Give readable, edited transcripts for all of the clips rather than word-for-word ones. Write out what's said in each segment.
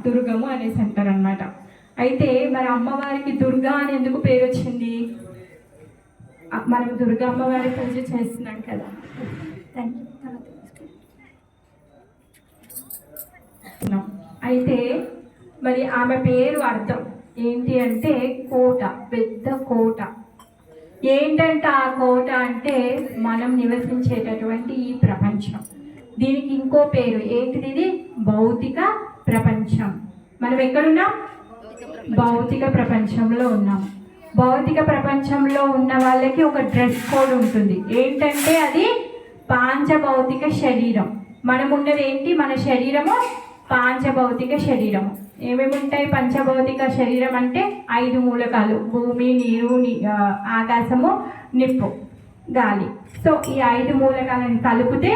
దుర్గము అనేసి అంటారు అనమాట. అయితే మరి అమ్మవారికి దుర్గా అని ఎందుకు పేరు వచ్చింది? మనం దుర్గా అమ్మవారి పూజ చేస్తున్నాం కదా. అయితే మరి ఆమె పేరు అర్థం ఏంటి అంటే కోట, పెద్ద కోట. ఏంటంటే ఆ కోట అంటే మనం నివసించేటటువంటి ఈ ప్రపంచం. దీనికి ఇంకో పేరు ఏంటిది? ఇది భౌతిక ప్రపంచం. మనం ఎక్కడున్నాం? భౌతిక ప్రపంచంలో ఉన్నాం. భౌతిక ప్రపంచంలో ఉన్న వాళ్ళకి ఒక డ్రెస్ కోడ్ ఉంటుంది. ఏంటంటే అది పాంచభౌతిక శరీరం. మనం ఉన్నది ఏంటి? మన శరీరము పాంచభౌతిక శరీరము. ఏమేమి ఉంటాయి? పంచభౌతిక శరీరం అంటే 5 మూలకాలు: భూమి, నీరు, ఆకాశము, నిప్పు, గాలి. సో ఈ 5 మూలకాలను కలిపితే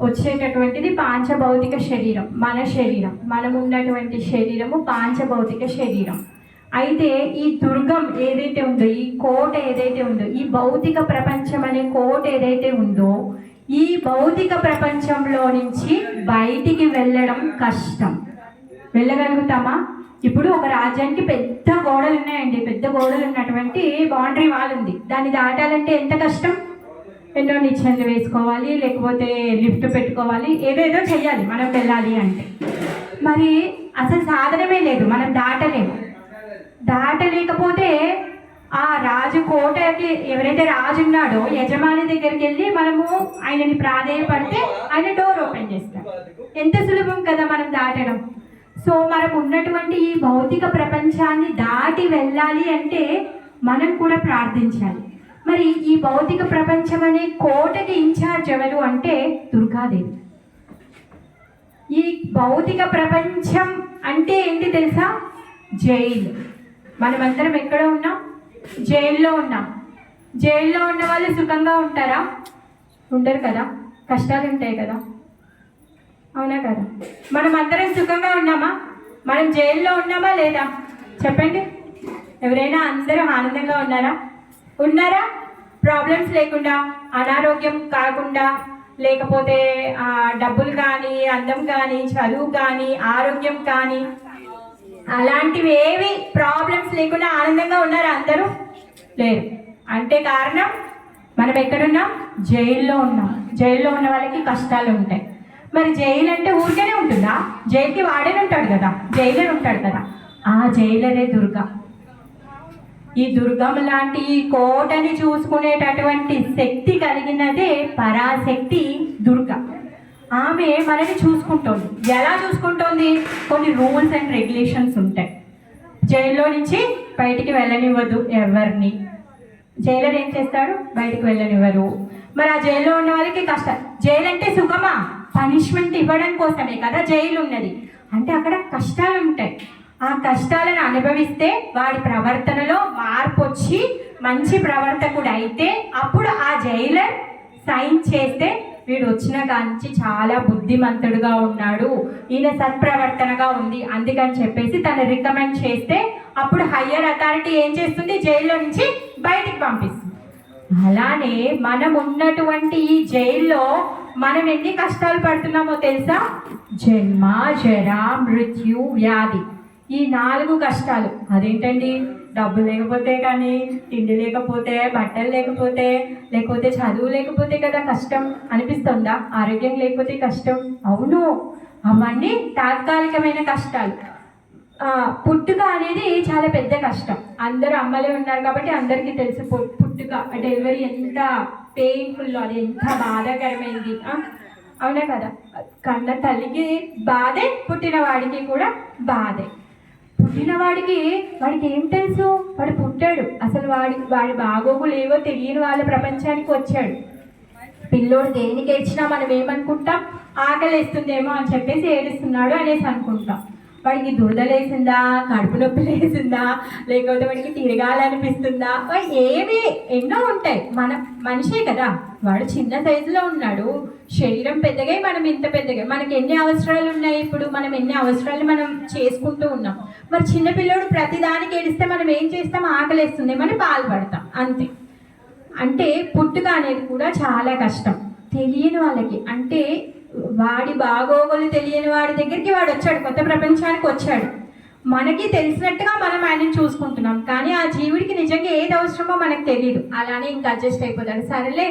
వచ్చేటటువంటిది పాంచభౌతిక శరీరం. మన శరీరం, మనం ఉన్నటువంటి శరీరము పాంచభౌతిక శరీరం. అయితే ఈ దుర్గం ఏదైతే ఉందో, ఈ కోట ఏదైతే ఉందో, ఈ భౌతిక ప్రపంచం అనే కోట ఏదైతే ఉందో, ఈ భౌతిక ప్రపంచంలో నుంచి బయటికి వెళ్ళడం కష్టం. వెళ్ళగలుగుతామా? ఇప్పుడు ఒక రాజ్యానికి పెద్ద గోడలు ఉన్నాయండి. పెద్ద గోడలు ఉన్నటువంటి బౌండరీ వాల్ ఉంది. దాన్ని దాటాలంటే ఎంత కష్టం? ఎన్నో నిచ్చెనలు వేసుకోవాలి, లేకపోతే లిఫ్ట్ పెట్టుకోవాలి, ఏదేదో చెయ్యాలి మనం వెళ్ళాలి అంటే. మరి అసలు సాధనమే లేదు, మనం దాటలేము. దాటలేకపోతే ఆ రాజు కోటకి ఎవరైతే రాజు ఉన్నాడో యజమాని దగ్గరికి వెళ్ళి మనము ఆయనని ప్రాధేయపడితే ఆయన డోర్ ఓపెన్ చేస్తాం. ఎంత సులభం కదా మనం దాటడం. సో మనం ఉన్నటువంటి ఈ భౌతిక ప్రపంచాన్ని దాటి వెళ్ళాలి అంటే మనం కూడా ప్రార్థించాలి. మరి ఈ భౌతిక ప్రపంచం అనే కోటకి ఇన్ఛార్జ్ ఎవరు అంటే దుర్గాదేవి. ఈ భౌతిక ప్రపంచం అంటే ఏంటి తెలుసా? జైలు. మనమందరం ఎక్కడ ఉన్నాం? జైల్లో ఉన్నాం. జైల్లో ఉన్న వాళ్ళు సుఖంగా ఉంటారా? ఉండరు కదా, కష్టాలు ఉంటాయి కదా, అవునా కదా? మనం అందరం సుఖంగా ఉన్నామా? మనం జైల్లో ఉన్నామా లేదా? చెప్పండి. ఎవరైనా అందరూ ఆనందంగా ఉన్నారా? ఉన్నారా? ప్రాబ్లమ్స్ లేకుండా, అనారోగ్యం కాకుండా, లేకపోతే డబ్బులు కానీ, అందం కానీ, చదువు కానీ, ఆరోగ్యం కానీ, అలాంటివి ఏవి ప్రాబ్లమ్స్ లేకుండా ఆనందంగా ఉన్నారా? అందరూ లేరు. అంటే కారణం మనం ఎక్కడున్నాం? జైల్లో ఉన్నాం. జైల్లో ఉన్న వాళ్ళకి కష్టాలు ఉంటాయి. మరి జైలు అంటే ఊరికేనే ఉంటుందా? జైలుకి వాడేనే ఉంటాడు కదా, జైలర్ ఉంటాడు కదా. ఆ జైలరే దుర్గా. ఈ దుర్గం లాంటి ఈ కోటని చూసుకునేటటువంటి శక్తి కలిగినదే పరాశక్తి దుర్గా. ఆమె మనని చూసుకుంటోంది. ఎలా చూసుకుంటోంది? కొన్ని రూల్స్ అండ్ రెగ్యులేషన్స్ ఉంటాయి. జైల్లో నుంచి బయటికి వెళ్ళనివ్వదు ఎవరిని. జైలర్ ఏం చేస్తాడు? బయటికి వెళ్ళనివ్వరు. మరి ఆ జైల్లో ఉన్న వాళ్ళకి కష్టం. జైలు అంటే సుఖమా? పనిష్మెంట్ ఇవ్వడం కోసమే కదా జైలు ఉన్నది. అంటే అక్కడ కష్టాలు ఉంటాయి. ఆ కష్టాలను అనుభవిస్తే వాడి ప్రవర్తనలో మార్పు వచ్చి మంచి ప్రవర్తకుడు అయితే అప్పుడు ఆ జైలర్ సైన్ చేస్తే వీడు వచ్చిన కాంచి చాలా బుద్ధిమంతుడుగా ఉన్నాడు, ఈయన సత్ప్రవర్తనగా ఉంది, అందుకని చెప్పేసి తను రికమెండ్ చేస్తే అప్పుడు హయ్యర్ అథారిటీ ఏం చేస్తుంది? జైల్లో నుంచి బయటికి పంపిస్తుంది. అలానే మనం ఉన్నటువంటి ఈ జైల్లో మనం ఎన్ని కష్టాలు పడుతున్నామో తెలుసా? జన్మ, జర, మృత్యు, వ్యాధి. ఈ 4 కష్టాలు. అదేంటండి? డబ్బు లేకపోతే కానీ, తిండి లేకపోతే, బట్టలు లేకపోతే చదువు లేకపోతే కదా కష్టం అనిపిస్తుందా? ఆరోగ్యం లేకపోతే కష్టం. అవును, అవన్నీ తాత్కాలికమైన కష్టాలు. పుట్టుక అనేది చాలా పెద్ద కష్టం. అందరూ అమ్మలే ఉన్నారు కాబట్టి అందరికీ తెలుసు పుట్టుక, డెలివరీ ఎంత పెయిన్ఫుల్, అది ఎంత బాధాకరమైంది. అవునా కదా? కన్న తల్లికి బాధే, పుట్టిన వాడికి కూడా బాధే. పుట్టినవాడికి ఏం తెలుసు? వాడు పుట్టాడు, అసలు వాడి బాగోగులు ఏవో తెలియని వాళ్ళ ప్రపంచానికి వచ్చాడు. పిల్లోడు దేనికి ఏడ్చినా మనం ఏమనుకుంటాం? ఆకలి వేస్తుందేమో అని చెప్పేసి ఏడుస్తున్నాడు అనేసి అనుకుంటాం. వాడికి దురదలేసిందా, కడుపు నొప్పి లేసిందా, లేకపోతే వాడికి తిరగాలనిపిస్తుందా, ఏమి ఎన్నో ఉంటాయి. మనిషే కదా, వాడు చిన్న సైజులో ఉన్నాడు, శరీరం పెద్దగా, మనం ఇంత పెద్దగా. మనకి ఎన్ని అవసరాలు ఉన్నాయి? ఇప్పుడు మనం ఎన్ని అవసరాలు మనం చేసుకుంటూ ఉన్నాం. మరి చిన్నపిల్లడు ప్రతిదానికి ఏడిస్తే మనం ఏం చేస్తాం? ఆకలేస్తుంది మనం బాధపడతాం, అంతే. అంటే పుట్టుక అనేది కూడా చాలా కష్టం తెలియని వాళ్ళకి. అంటే వాడి బాగోగులు తెలియని వాడి దగ్గరికి వాడు వచ్చాడు, కొత్త ప్రపంచానికి వచ్చాడు. మనకి తెలిసినట్టుగా మనం ఆయనని చూసుకుంటున్నాం, కానీ ఆ జీవుడికి నిజంగా ఏది అవసరమో మనకు తెలియదు. అలానే ఇంకా అడ్జస్ట్ అయిపోతాడు. సరేలే,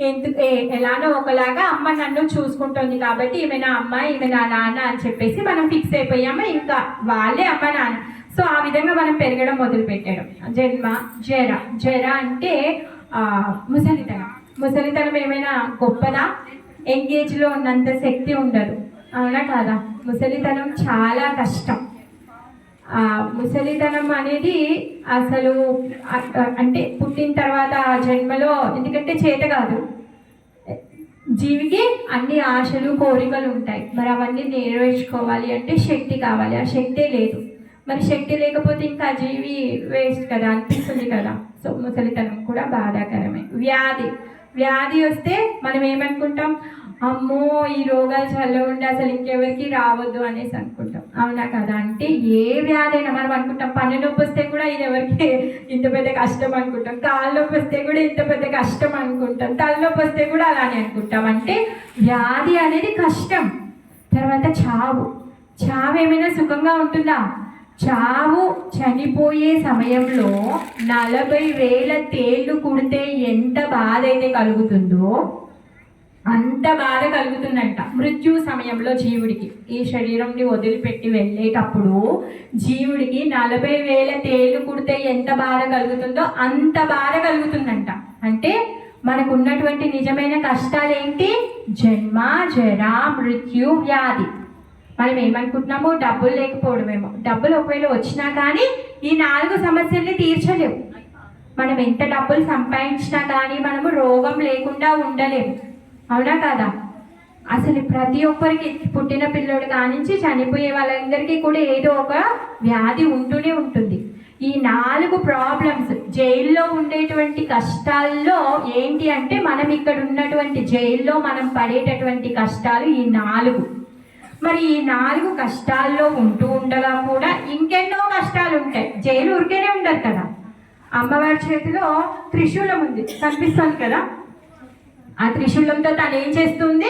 ఎందుకు ఎలానో ఒకలాగా అమ్మ నన్ను చూసుకుంటుంది కాబట్టి ఈమె నా అమ్మ, ఈమె నా నాన్న అని చెప్పేసి మనం ఫిక్స్ అయిపోయాము. ఇంకా వాళ్ళే అమ్మ నాన్న. సో ఆ విధంగా మనం పెరగడం మొదలు పెట్టాడు. జన్మ, జర. జర అంటే ముసలితనం. ముసలితనం ఏమైనా గొప్పదా? ఎంగేజ్లో ఉన్నంత శక్తి ఉండదు, అవునా కాదా? ముసలితనం చాలా కష్టం. ముసలితనం అనేది అసలు అంటే పుట్టిన తర్వాత ఆ జన్మలో, ఎందుకంటే చేత కాదు జీవికి, అన్ని ఆశలు కోరికలు ఉంటాయి. మరి అవన్నీ నెరవేర్చుకోవాలి అంటే శక్తి కావాలి, ఆ శక్తే లేదు. మరి శక్తి లేకపోతే ఇంకా జీవి వేస్ట్ కదా, అనిపిస్తుంది కదా. సో ముసలితనం కూడా బాధాకరమే. వ్యాధి. వ్యాధి వస్తే మనం ఏమనుకుంటాం? అమ్మో, ఈ రోగాలు చల్ల ఉండి అసలు ఇంకెవరికి రావద్దు అనేసి అనుకుంటాం, అవునా కదా? అంటే ఏ వ్యాధి అయినా మనం అనుకుంటాం, పన్ను నొప్పి వస్తే కూడా ఇది ఎవరికి ఇంత పెద్ద కష్టం అనుకుంటాం, కాళ్ళ నొప్పి వస్తే కూడా ఇంత పెద్ద కష్టం అనుకుంటాం, తలనొప్పి వస్తే కూడా అలానే అనుకుంటాం. అంటే వ్యాధి అనేది కష్టం. తర్వాత చావు. చావు ఏమైనా సుఖంగా ఉంటుందా? చావు, చనిపోయే సమయంలో 40,000 తేళ్లు కుడితే ఎంత బాధ అయితే కలుగుతుందో అంత బాధ కలుగుతుందంట మృత్యు సమయంలో జీవుడికి. ఈ శరీరంని వదిలిపెట్టి వెళ్ళేటప్పుడు జీవుడికి 40,000 తేళ్లు కుడితే ఎంత బాధ కలుగుతుందో అంత బాధ కలుగుతుందంట. అంటే మనకు ఉన్నటువంటి నిజమైన కష్టాలు ఏంటి? జన్మ, జర, మృత్యు, వ్యాధి. మనం ఏమనుకుంటున్నామో డబ్బులు లేకపోవడమేమో. డబ్బులు ఒకవేళ వచ్చినా కానీ ఈ 4 సమస్యల్ని తీర్చలేవు. మనం ఎంత డబ్బులు సంపాదించినా కానీ మనము రోగం లేకుండా ఉండలేము, అవునా కాదా? అసలు ప్రతి ఒక్కరికి, పుట్టిన పిల్లోడు కానించి చనిపోయే వాళ్ళందరికీ కూడా ఏదో ఒక వ్యాధి ఉంటూనే ఉంటుంది. ఈ 4 ప్రాబ్లమ్స్ జైల్లో ఉండేటువంటి కష్టాల్లో ఏంటి అంటే, మనం ఇక్కడ ఉన్నటువంటి జైల్లో మనం పడేటటువంటి కష్టాలు ఈ 4. మరి ఈ 4 కష్టాల్లో ఉంటూ ఉండగా కూడా ఇంకెన్నో కష్టాలు ఉంటాయి. జైలు ఊరికేనే ఉండదు కదా. అమ్మవారి చేతిలో త్రిశూలం ఉంది, కనిపిస్తుంది కదా. ఆ త్రిశూలంతో తను ఏం చేస్తుంది?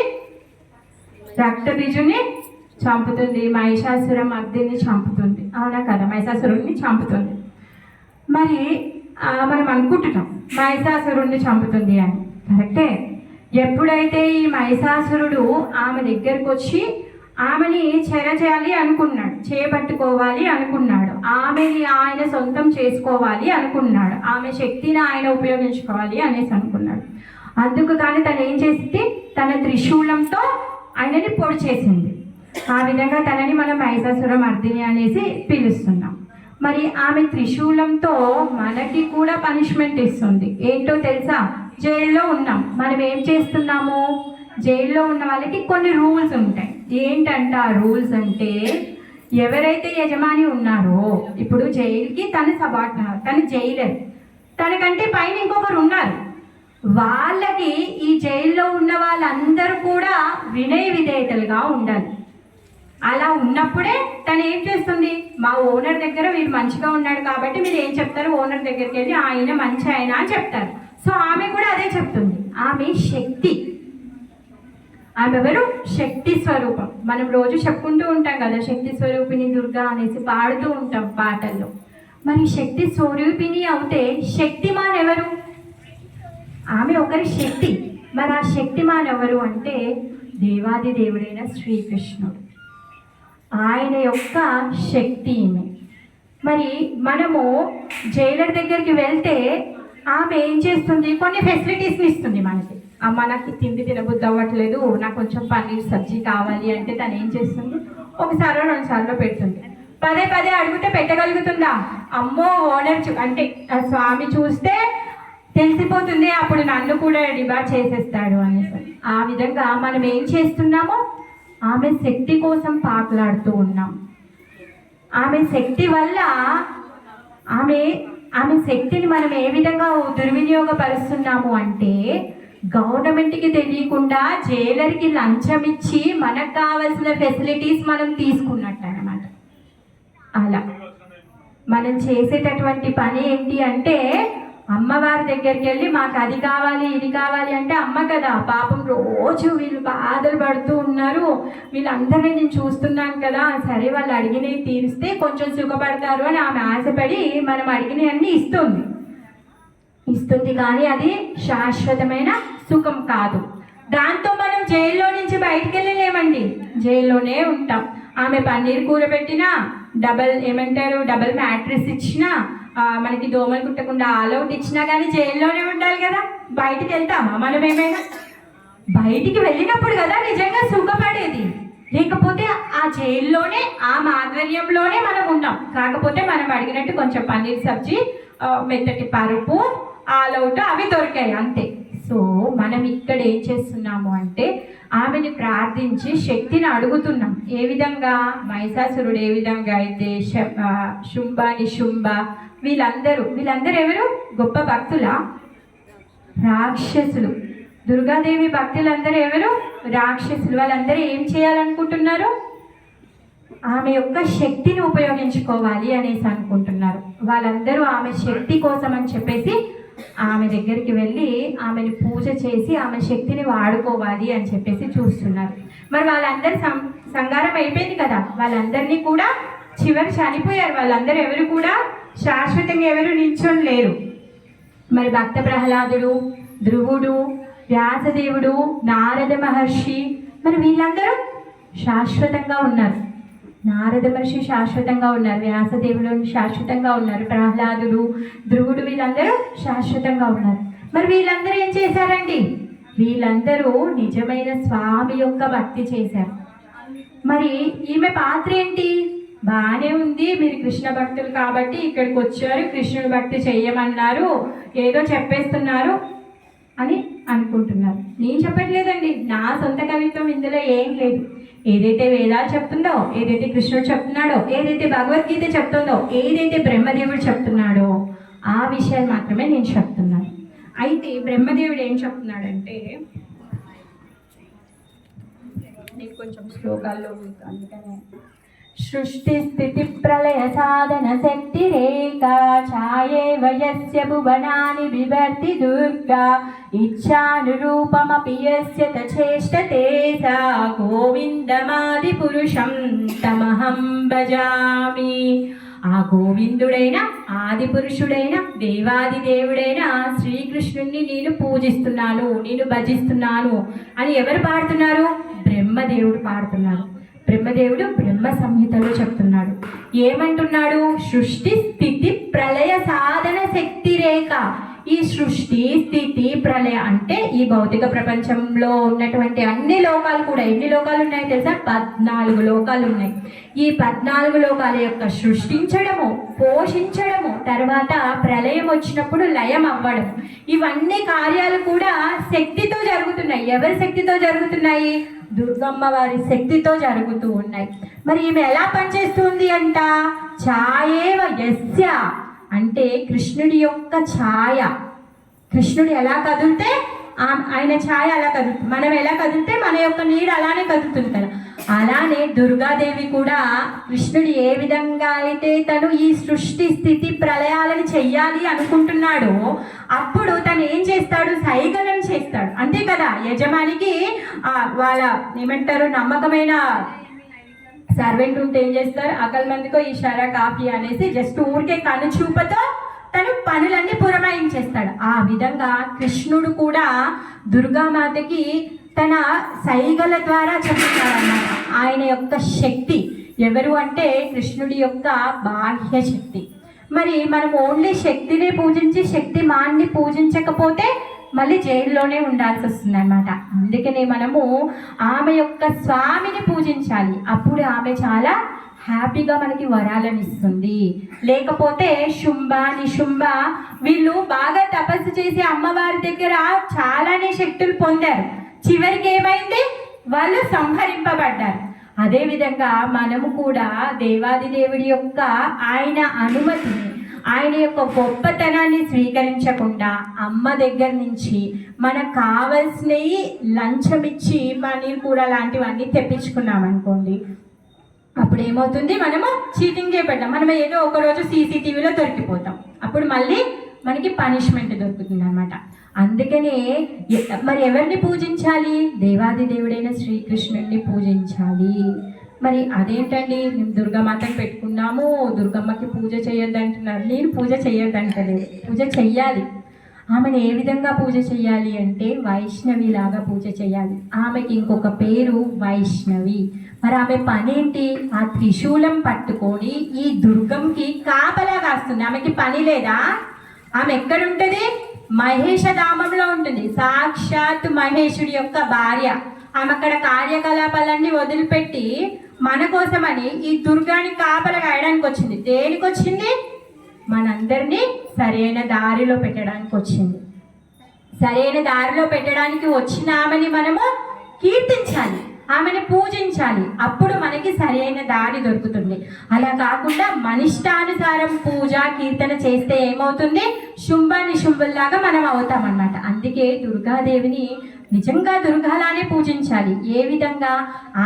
రక్తబీజుని చంపుతుంది, మహిషాసుర మర్దిని చంపుతుంది, అవునా కదా? మహిషాసురుణ్ణి చంపుతుంది. మరి మనం అనుకుంటున్నాం మహిషాసురుణ్ణి చంపుతుంది అని, కరెక్టే. ఎప్పుడైతే ఈ మహిషాసురుడు ఆమె దగ్గరకు వచ్చి ఆమెని చేయాలి అనుకున్నాడు, చేపట్టుకోవాలి అనుకున్నాడు, ఆమెని ఆయన సొంతం చేసుకోవాలి అనుకున్నాడు, ఆమె శక్తిని ఆయన ఉపయోగించుకోవాలి అనేసి అనుకున్నాడు. అందుకు కానీ తను ఏం చేసింది? తన త్రిశూలంతో ఆయనని పొడి చేసింది. ఆ విధంగా తనని మనం మహిషాసుర మర్దిని అనేసి పిలుస్తున్నాం. మరి ఆమె త్రిశూలంతో మనకి కూడా పనిష్మెంట్ ఇస్తుంది. ఏంటో తెలుసా? జైల్లో ఉన్నాం, మనం ఏం చేస్తున్నాము? జైల్లో ఉన్న వాళ్ళకి కొన్ని రూల్స్ ఉంటాయి. ఏంటంటే ఆ రూల్స్ అంటే, ఎవరైతే యజమాని ఉన్నారో, ఇప్పుడు జైలుకి తను సబార్డినేట్, తను జైలర్, తనకంటే పైన ఇంకొకరు ఉన్నారు. వాళ్ళకి ఈ జైల్లో ఉన్న వాళ్ళందరూ కూడా వినయ విధేయతలుగా ఉండాలి. అలా ఉన్నప్పుడే తను ఏం చేస్తుంది? మా ఓనర్ దగ్గర వీడు మంచిగా ఉన్నాడు కాబట్టి మీరు ఏం చెప్తారు? ఓనర్ దగ్గరికి వెళ్ళి ఆయన మంచి ఆయన అని చెప్తారు. సో ఆమె కూడా అదే చెప్తుంది. ఆమె శక్తి. ఆమె ఎవరు? శక్తి స్వరూపం. మనం రోజు చెప్పుకుంటూ ఉంటాం కదా, శక్తి స్వరూపిణి దుర్గా అనేసి పాడుతూ ఉంటాం పాటల్లో. మరి శక్తి స్వరూపిణి అవుతే శక్తిమాన్ ఎవరు? ఆమె ఒకరి శక్తి. మరి ఆ శక్తిమాన్ ఎవరు అంటే దేవాది దేవుడైన శ్రీకృష్ణుడు, ఆయన యొక్క శక్తి ఈమె. మరి మనము జైలర్ దగ్గరికి వెళ్తే ఆమె ఏం చేస్తుంది? కొన్ని ఫెసిలిటీస్ని ఇస్తుంది మనకి. అమ్మ నాకు తిండి తినబుద్ధి అవ్వట్లేదు, నాకు కొంచెం పన్నీర్ సబ్జీ కావాలి అంటే తను ఏం చేస్తుంది? 1-2 సార్లు పెడుతుంది. పదే అడిగితే పెట్టగలుగుతుందా? అమ్మో ఓనర్ అంటే స్వామి చూస్తే తెలిసిపోతుంది, అప్పుడు నన్ను కూడా డిబార్ చేసేస్తాడు అనేసి. ఆ విధంగా మనం ఏం చేస్తున్నామో ఆమె శక్తి కోసం పాకులాడుతూ ఉన్నాం. ఆమె శక్తి వల్ల ఆమె శక్తిని మనం ఏ విధంగా దుర్వినియోగపరుస్తున్నాము అంటే, గవర్నమెంట్కి తెలియకుండా జైలర్కి లంచం ఇచ్చి మనకు కావాల్సిన ఫెసిలిటీస్ మనం తీసుకున్నట్టు అన్నమాట. అలా మనం చేసేటటువంటి పని ఏంటి అంటే, అమ్మవారి దగ్గరికి వెళ్ళి మాకు అది కావాలి ఇది కావాలి అంటే అమ్మ కదా పాపం రోజు వీళ్ళు బాధలు పడుతూ ఉన్నారు, వీళ్ళందరినీ నేను చూస్తున్నాను కదా, సరే వాళ్ళు అడిగినవి తీరిస్తే కొంచెం సుఖపడతారు అని ఆమె ఆశపడి మనం అడిగినవన్నీ ఇస్తుంది. కానీ అది శాశ్వతమైన సుఖం కాదు. దాంతో మనం జైల్లో నుంచి బయటికి వెళ్ళలేమండి, జైల్లోనే ఉంటాం. ఆమె పన్నీర్ కూర పెట్టినా, డబల్ మ్యాట్రెస్ ఇచ్చినా, మనకి దోమలు కుట్టకుండా ఆల్అవుట్ ఇచ్చినా కానీ జైల్లోనే ఉండాలి కదా. బయటికి వెళ్తామా మనం? ఏమైనా బయటికి వెళ్ళినప్పుడు కదా నిజంగా సుఖపడేది, లేకపోతే ఆ జైల్లోనే ఆ మాధుర్యంలోనే మనం ఉన్నాం. కాకపోతే మనం అడిగినట్టు కొంచెం పన్నీర్ సబ్జీ, మెత్తటి పరుపు, ఆల్అవుట్ అవి దొరికాయి అంతే. సో మనం ఇక్కడ ఏం చేస్తున్నాము అంటే ఆమెని ప్రార్థించి శక్తిని అడుగుతున్నాం. ఏ విధంగా? మహిషాసురుడు ఏ విధంగా అయితే శుంభ నిశుంభ వీళ్ళందరూ ఎవరు? గొప్ప భక్తుల? రాక్షసులు. దుర్గాదేవి భక్తులందరూ ఎవరు? రాక్షసులు. వాళ్ళందరూ ఏం చేయాలనుకుంటున్నారు? ఆమె యొక్క శక్తిని ఉపయోగించుకోవాలి అనేసి అనుకుంటున్నారు. వాళ్ళందరూ ఆమె శక్తి కోసం అని చెప్పేసి ఆమె దగ్గరికి వెళ్ళి ఆమెను పూజ చేసి ఆమె శక్తిని వాడుకోవాలి అని చెప్పేసి చూస్తున్నారు. మరి వాళ్ళందరూ సంగారం అయిపోయింది కదా, వాళ్ళందరినీ కూడా చివరి చనిపోయారు. వాళ్ళందరూ ఎవరు కూడా శాశ్వతంగా ఎవరు నిల్చొని లేరు. మరి భక్త ప్రహ్లాదుడు, ధ్రువుడు, వ్యాసదేవుడు, నారద మహర్షి, మరి వీళ్ళందరూ శాశ్వతంగా ఉన్నారు. నారద మహర్షి శాశ్వతంగా ఉన్నారు, వ్యాసదేవుడు శాశ్వతంగా ఉన్నారు, ప్రహ్లాదుడు, ధ్రువుడు వీళ్ళందరూ శాశ్వతంగా ఉన్నారు. మరి వీళ్ళందరూ ఏం చేశారండి? వీళ్ళందరూ నిజమైన స్వామి యొక్క భక్తి చేశారు. మరి ఈమె పాత్ర ఏంటి? బాగానే ఉంది, మీరు కృష్ణ భక్తులు కాబట్టి ఇక్కడికి వచ్చారు, కృష్ణుడి భక్తి చెయ్యమన్నారు, ఏదో చెప్పేస్తున్నారు అని అనుకుంటున్నారు. నేను చెప్పట్లేదండి, నా సొంత కవిత్వం ఇందులో ఏం లేదు. ఏదైతే వేదాలు చెప్తుందో, ఏదైతే కృష్ణుడు చెప్తున్నాడో, ఏదైతే భగవద్గీత చెప్తుందో, ఏదైతే బ్రహ్మదేవుడు చెప్తున్నాడో ఆ విషయాలు మాత్రమే నేను చెప్తున్నాను. అయితే బ్రహ్మదేవుడు ఏం చెప్తున్నాడంటే, నేను కొంచెం శ్లోకాల్లో అందుకనే సృష్టి స్థితి ప్రళయ సాధన శక్తి రేఖ ఛాయే వయస్య భువనాని బిభర్తి దుర్గా ఇచ్ఛానురూపమపి యస్య తచేష్టతే సా గోవిందమాది పురుషం తమహం భజామి. ఆ గోవిందుడైన ఆది పురుషుడైన దేవాది దేవుడైన శ్రీకృష్ణుణ్ణి నేను పూజిస్తున్నాను, నేను భజిస్తున్నాను అని ఎవరు పాడుతున్నారు? బ్రహ్మదేవుడు పాడుతున్నారు. బ్రహ్మదేవుడు బ్రహ్మ సంహితలో చెప్తున్నాడు. ఏమంటున్నాడు? సృష్టి స్థితి ప్రళయ సాధన శక్తి రేఖ. ఈ సృష్టి స్థితి ప్రళయ అంటే ఈ భౌతిక ప్రపంచంలో ఉన్నటువంటి అన్ని లోకాలు కూడా, ఎన్ని లోకాలు ఉన్నాయి తెలుసా? 14 లోకాలు ఉన్నాయి. ఈ 14 లోకాల యొక్క సృష్టించడము, పోషించడము, తర్వాత ప్రళయం వచ్చినప్పుడు లయం అవ్వడం, ఇవన్నీ కార్యాలు కూడా శక్తితో జరుగుతున్నాయి. ఎవరి శక్తితో జరుగుతున్నాయి? దుర్గమ్మ వారి శక్తితో జరుగుతూ ఉన్నాయి. మరి ఈమె ఎలా పనిచేస్తుంది అంట? ఛాయేవ యస్య అంటే కృష్ణుడి యొక్క ఛాయ. కృష్ణుడు ఎలా కదిలితే ఆయన ఛాయ అలా కదులుతుంది, మనం ఎలా కదిలితే మన యొక్క నీడ అలానే కదులుతుంది కదా. అలానే దుర్గాదేవి కూడా కృష్ణుడు ఏ విధంగా అయితే తను ఈ సృష్టి స్థితి ప్రళయాలను చెయ్యాలి అనుకుంటున్నాడో అప్పుడు తను ఏం చేస్తాడు? సైగలను చేస్తాడు, అంతే కదా. యజమానికి వాళ్ళ ఏమంటారు నమ్మకమైన సర్వెంట్ ఉంటే ఏం చేస్తారు? అకల్ మందికో ఇషారా కాఫీ అనేసి జస్ట్ ఊరికే కనుచూపతో తను పనులన్నీ పురమాయించేస్తాడు. ఆ విధంగా కృష్ణుడు కూడా దుర్గామాతకి తన సైగల ద్వారా చెప్తున్నాడన్నమాట ఆయన యొక్క శక్తి. ఎవరు అంటే కృష్ణుడి యొక్క బాహ్య శక్తి. మరి మనం ఓన్లీ శక్తిని పూజించి శక్తిమాన్ని పూజించకపోతే మళ్ళీ జైల్లోనే ఉండాల్సి వస్తుంది అన్నమాట. అందుకనే మనము ఆమె యొక్క స్వామిని పూజించాలి, అప్పుడు ఆమె చాలా హ్యాపీగా మనకి వరాలను ఇస్తుంది. లేకపోతే శుంభ నిశుంభ వీళ్ళు బాగా తపస్సు చేసి అమ్మవారి దగ్గర చాలానే శక్తులు పొందారు. చివరికి ఏమైంది? వాళ్ళు సంహరింపబడ్డారు. అదేవిధంగా మనము కూడా దేవాది దేవుడి యొక్క ఆయన అనుమతిని, ఆయన యొక్క గొప్పతనాన్ని స్వీకరించకుండా అమ్మ దగ్గర నుంచి మనకు కావలసినవి లంచం ఇచ్చి పన్నీర్ కూర లాంటివన్నీ తెప్పించుకున్నాం అనుకోండి, అప్పుడు ఏమవుతుంది? మనము చీటింగ్ చేయబడ్డాం. మనం ఏదో ఒకరోజు సీసీటీవీలో దొరికిపోతాం. అప్పుడు మళ్ళీ మనకి పనిష్మెంట్ దొరుకుతుంది అనమాట. అందుకనే మరి ఎవరిని పూజించాలి? దేవాది దేవుడైన శ్రీకృష్ణుడిని పూజించాలి. మరి అదేంటండి, మేము దుర్గామాతను పెట్టుకున్నాము, దుర్గమ్మకి పూజ చేయొద్దంటున్నారు. నేను పూజ చేయొద్దంటలేదు, పూజ చెయ్యాలి. ఆమెను ఏ విధంగా పూజ చేయాలి అంటే వైష్ణవిలాగా పూజ చేయాలి. ఆమెకి ఇంకొక పేరు వైష్ణవి. మరి ఆమె పనేంటి? ఆ త్రిశూలం పట్టుకొని ఈ దుర్గంకి కాపలా కాస్తుంది. ఆమెకి పని లేదా? ఆమె ఎక్కడుంటుంది? మహేషధామంలో ఉంటుంది. సాక్షాత్ మహేషుడి యొక్క భార్య. ఆమె అక్కడ కార్యకలాపాలన్నీ వదిలిపెట్టి మన కోసమని ఈ దుర్గాని కాపలా కాయడానికి వచ్చింది. దేనికి వచ్చింది? మనందరినీ సరైన దారిలో పెట్టడానికి వచ్చింది. సరైన దారిలో పెట్టడానికి వచ్చిన ఆమెని మనము కీర్తించాలి, ఆమెను పూజించాలి. అప్పుడు మనకి సరైన దారి దొరుకుతుంది. అలా కాకుండా మనిష్టానుసారం పూజ కీర్తన చేస్తే ఏమవుతుంది? శుంభ నిశుంభుల్లాగా మనం అవుతామన్నమాట. అందుకే దుర్గాదేవిని నిజంగా దుర్గాలానే పూజించాలి. ఏ విధంగా?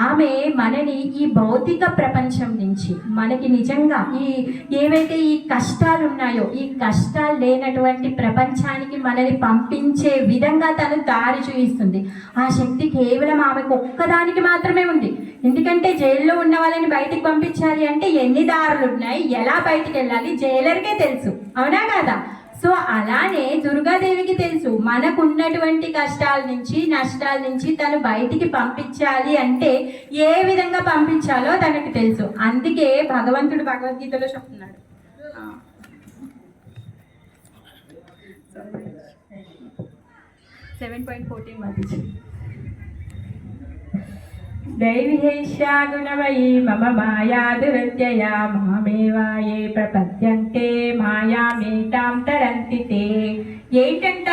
ఆమె మనని ఈ భౌతిక ప్రపంచం నుంచి మనకి నిజంగా ఏవైతే ఈ కష్టాలు ఉన్నాయో ఈ కష్టాలు లేనటువంటి ప్రపంచానికి మనని పంపించే విధంగా తను దారి చూపిస్తుంది. ఆ శక్తి కేవలం ఆమెకు ఒక్కదానికి మాత్రమే ఉంది. ఎందుకంటే జైల్లో ఉన్న వాళ్ళని బయటికి పంపించాలి అంటే ఎన్ని దారులు ఉన్నాయి, ఎలా బయటికి వెళ్ళాలి జైలర్కే తెలుసు, అవునా కదా? సో అలానే దుర్గాదేవికి తెలుసు మనకున్నటువంటి కష్టాల నుంచి నష్టాల నుంచి తను బయటికి పంపించాలి అంటే ఏ విధంగా పంపించాలో తనకు తెలుసు. అందుకే భగవంతుడు భగవద్గీతలో చెప్తున్నాడు, 7.14 మధ్య దైవిహేష్యా గుణమయీ మమ మాయా దురత్యయా మామేవాయే ప్రపద్యంతే మాయామేతాం తరంతి తే. ఏంటంట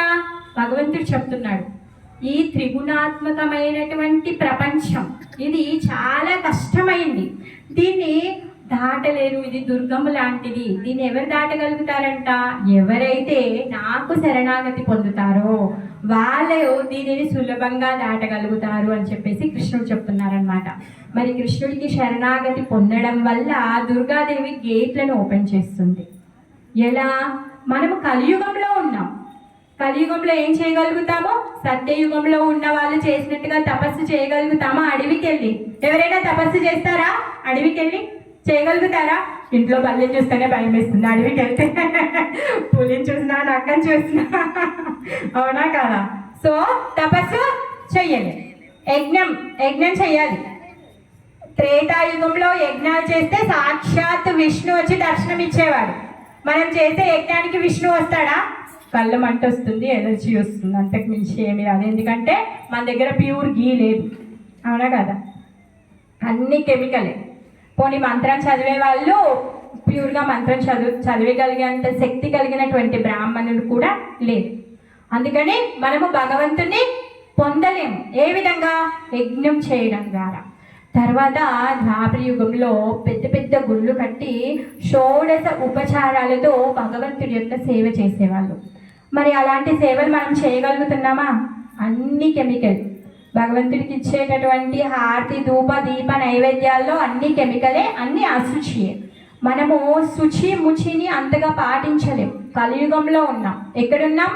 భగవంతుడు చెప్తున్నాడు, ఈ త్రిగుణాత్మకమైనటువంటి ప్రపంచం ఇది చాలా కష్టమైంది, దీన్ని దాటలేరు. ఇది దుర్గము లాంటిది, దీన్ని ఎవరు దాటగలుగుతారంట? ఎవరైతే నాకు శరణాగతి పొందుతారో వాళ్ళు దీనిని సులభంగా దాటగలుగుతారు అని చెప్పేసి కృష్ణుడు చెప్తున్నారనమాట. మరి కృష్ణుడికి శరణాగతి పొందడం వల్ల దుర్గాదేవి గేట్లను ఓపెన్ చేస్తుంది. ఎలా? మనము కలియుగంలో ఉన్నాం. కలియుగంలో ఏం చేయగలుగుతామో సత్యయుగంలో ఉన్న వాళ్ళు చేసినట్టుగా తపస్సు చేయగలుగుతామా? అడవికి వెళ్ళి ఎవరైనా తపస్సు చేస్తారా? అడవికి వెళ్ళి చేయగలుగుతారా? ఇంట్లో బల్లిని చూస్తేనే భయం వేస్తుంది, అడవికి వెళ్తే పులిని చూసినా నక్కని చూసినా, అవునా కదా? సో తపస్సు చెయ్యాలి, యజ్ఞం చెయ్యాలి. త్రేతాయుగంలో యజ్ఞాలు చేస్తే సాక్షాత్ విష్ణు వచ్చి దర్శనం ఇచ్చేవాడు. మనం చేసే యజ్ఞానికి విష్ణు వస్తాడా? కళ్ళ మంట వస్తుంది, ఎనర్జీ వస్తుంది, అంతకు మించి ఏమి రాదు. ఎందుకంటే మన దగ్గర ప్యూర్ గీ లేదు, అవునా కదా? అన్ని కెమికలే. పోనీ మంత్రం చదివే వాళ్ళు ప్యూర్గా మంత్రం చదివగలిగేంత శక్తి కలిగినటువంటి బ్రాహ్మణులు కూడా లేదు. అందుకని మనము భగవంతుని పొందలేము. ఏ విధంగా? యజ్ఞం చేయడం ద్వారా. తర్వాత ద్వాపర యుగంలో పెద్ద పెద్ద గుళ్ళు కట్టి షోడశ ఉపచారాలతో భగవంతుడి యొక్క సేవ చేసేవాళ్ళు. మరి అలాంటి సేవలు మనం చేయగలుగుతున్నామా? అన్ని కెమికల్. భగవంతుడికి ఇచ్చేటటువంటి హారతి ధూప దీప నైవేద్యాల్లో అన్ని కెమికలే, అన్ని అశుచియే. మనము శుచి ముచిని అంతగా పాటించలేం. కలియుగంలో ఉన్నాం. ఎక్కడున్నాం?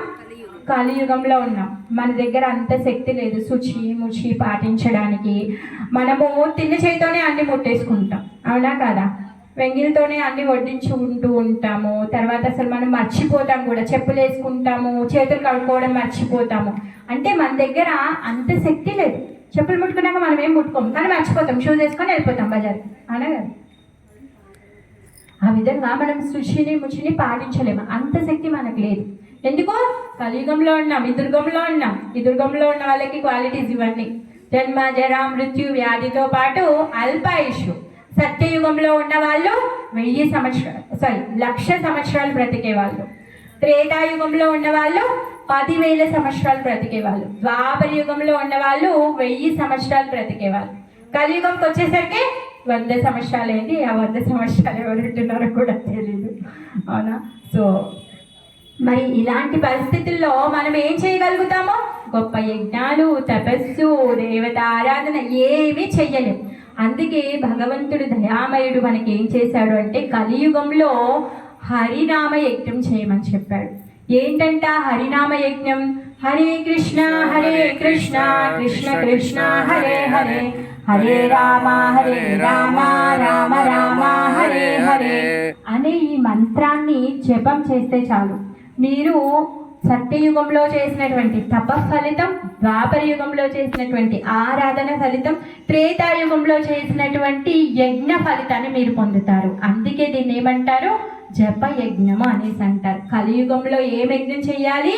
కలియుగంలో ఉన్నాం. మన దగ్గర అంత శక్తి లేదు శుచి ముచి పాటించడానికి. మనము తిన్న చేతితోనే అన్ని ముట్టేసుకుంటాం, అవునా కదా? వెంగిలతోనే అన్ని వడ్డించుకుంటూ ఉంటాము. తర్వాత అసలు మనం మర్చిపోతాం కూడా, చెప్పులు వేసుకుంటాము, చేతులు కడుక్కోవడం మర్చిపోతాము. అంటే మన దగ్గర అంత శక్తి లేదు. చెప్పులు ముట్టుకున్నాక మనం ఏం ముట్టుకోము, కానీ మర్చిపోతాం, షూస్ వేసుకొని వెళ్ళిపోతాం బజార్, అవునా కదా? ఆ విధంగా మనం శుచిని ముచిని పాటించలేము, అంత శక్తి మనకు లేదు. ఎందుకు? కలియుగంలో ఉన్నాం, ఈ దుర్గంలో ఉన్నాం. ఈ దుర్గంలో ఉన్న వాళ్ళకి క్వాలిటీస్ ఇవన్నీ: జన్మ జరా మృత్యు వ్యాధితో పాటు అల్పాయుష్. సత్యయుగంలో ఉన్న వాళ్ళు 1,00,000 సంవత్సరాలు బ్రతికేవాళ్ళు. త్రేతాయుగంలో ఉన్న వాళ్ళు 10,000 సంవత్సరాలు బ్రతికేవాళ్ళు. ద్వాపర యుగంలో ఉన్న వాళ్ళు 1000 సంవత్సరాలు బ్రతికేవాళ్ళు. కలియుగంకి వచ్చేసరికి 100 సంవత్సరాలు ఏంటి, ఆ 100 సంవత్సరాలు ఎవరు ఉంటున్నారో కూడా తెలియదు, అవునా? సో మరి ఇలాంటి పరిస్థితుల్లో మనం ఏం చేయగలుగుతామో? గొప్ప యజ్ఞాలు, తపస్సు, దేవత ఆరాధన ఏమీ చెయ్యలేం. అందుకే భగవంతుడు దయామయుడు మనకి ఏం చేశాడు అంటే కలియుగంలో హరినామ యజ్ఞం చేయమని చెప్పాడు. ఏంటంట హరినామ యజ్ఞం. హరే కృష్ణ కృష్ణ కృష్ణ హరే హరే, హరే రామ రామ రామ హరే హరే అనే ఈ మంత్రాన్ని జపం చేస్తే చాలు. మీరు సత్యయుగంలో చేసినటువంటి తప ఫలితం, ద్వాపర యుగంలో చేసినటువంటి ఆరాధన ఫలితం, త్రేతాయుగంలో చేసినటువంటి యజ్ఞ ఫలితాన్ని మీరు పొందుతారు. అందుకే దీన్ని ఏమంటారు? జప యజ్ఞము అనేసి అంటారు. కలియుగంలో ఏం యజ్ఞం చేయాలి?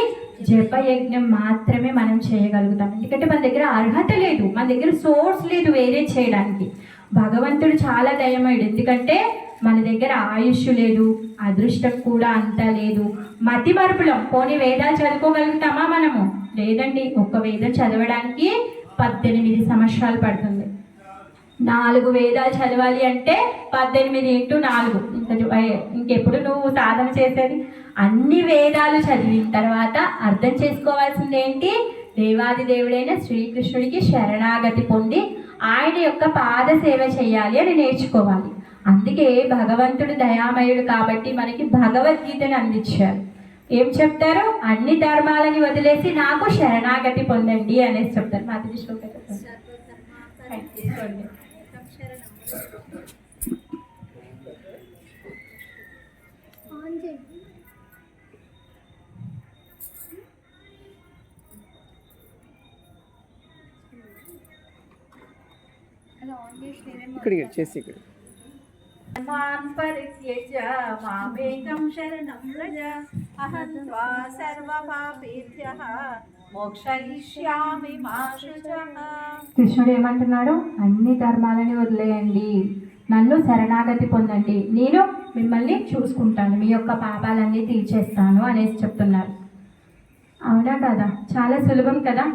జప యజ్ఞం మాత్రమే మనం చేయగలుగుతాం. ఎందుకంటే మన దగ్గర అర్హత లేదు, మన దగ్గర సోర్స్ లేదు వేరే చేయడానికి. భగవంతుడు చాలా దయమయుడు. ఎందుకంటే మన దగ్గర ఆయుష్ లేదు, అదృష్టం కూడా అంతా లేదు, మతి మరుపులం. పోనీ వేదాలు చదువుకోగలుగుతామా మనము? లేదండి. ఒక్క వేదం చదవడానికి 18 సంవత్సరాలు పడుతుంది. 4 వేదాలు చదవాలి అంటే 18 × 4. ఇంకెప్పుడు నువ్వు సాధన చేసేది? అన్ని వేదాలు చదివిన తర్వాత అర్థం చేసుకోవాల్సింది ఏంటి? దేవాది దేవుడైన శ్రీకృష్ణుడికి శరణాగతి పొంది ఆయన యొక్క పాద సేవ చేయాలి అని నేర్చుకోవాలి. అందుకే భగవంతుడు దయామయుడు కాబట్టి మనకి భగవద్గీతను అందించారు. ఏం చెప్తారు? అన్ని ధర్మాలని వదిలేసి నాకు శరణాగతి పొందండి అనేసి చెప్తారు. మాతృ శ్లోక ఇక్కడికి చేసి ఇక్కడ పరిత్యజ్య మామేకం శరణం వ్రజ అహం త్వా సర్వపాపేభ్యః మోక్షయిష్యామి మా శుచః. కృష్ణుడు ఏమంటున్నాడు? అన్ని ధర్మాలని వదిలేయండి, నన్ను శరణాగతి పొందండి, నేను మిమ్మల్ని చూసుకుంటాను, మీ యొక్క పాపాలన్నీ తీర్చేస్తాను అనేసి చెప్తున్నారు. అవునా కదా? చాలా సులభం కదా?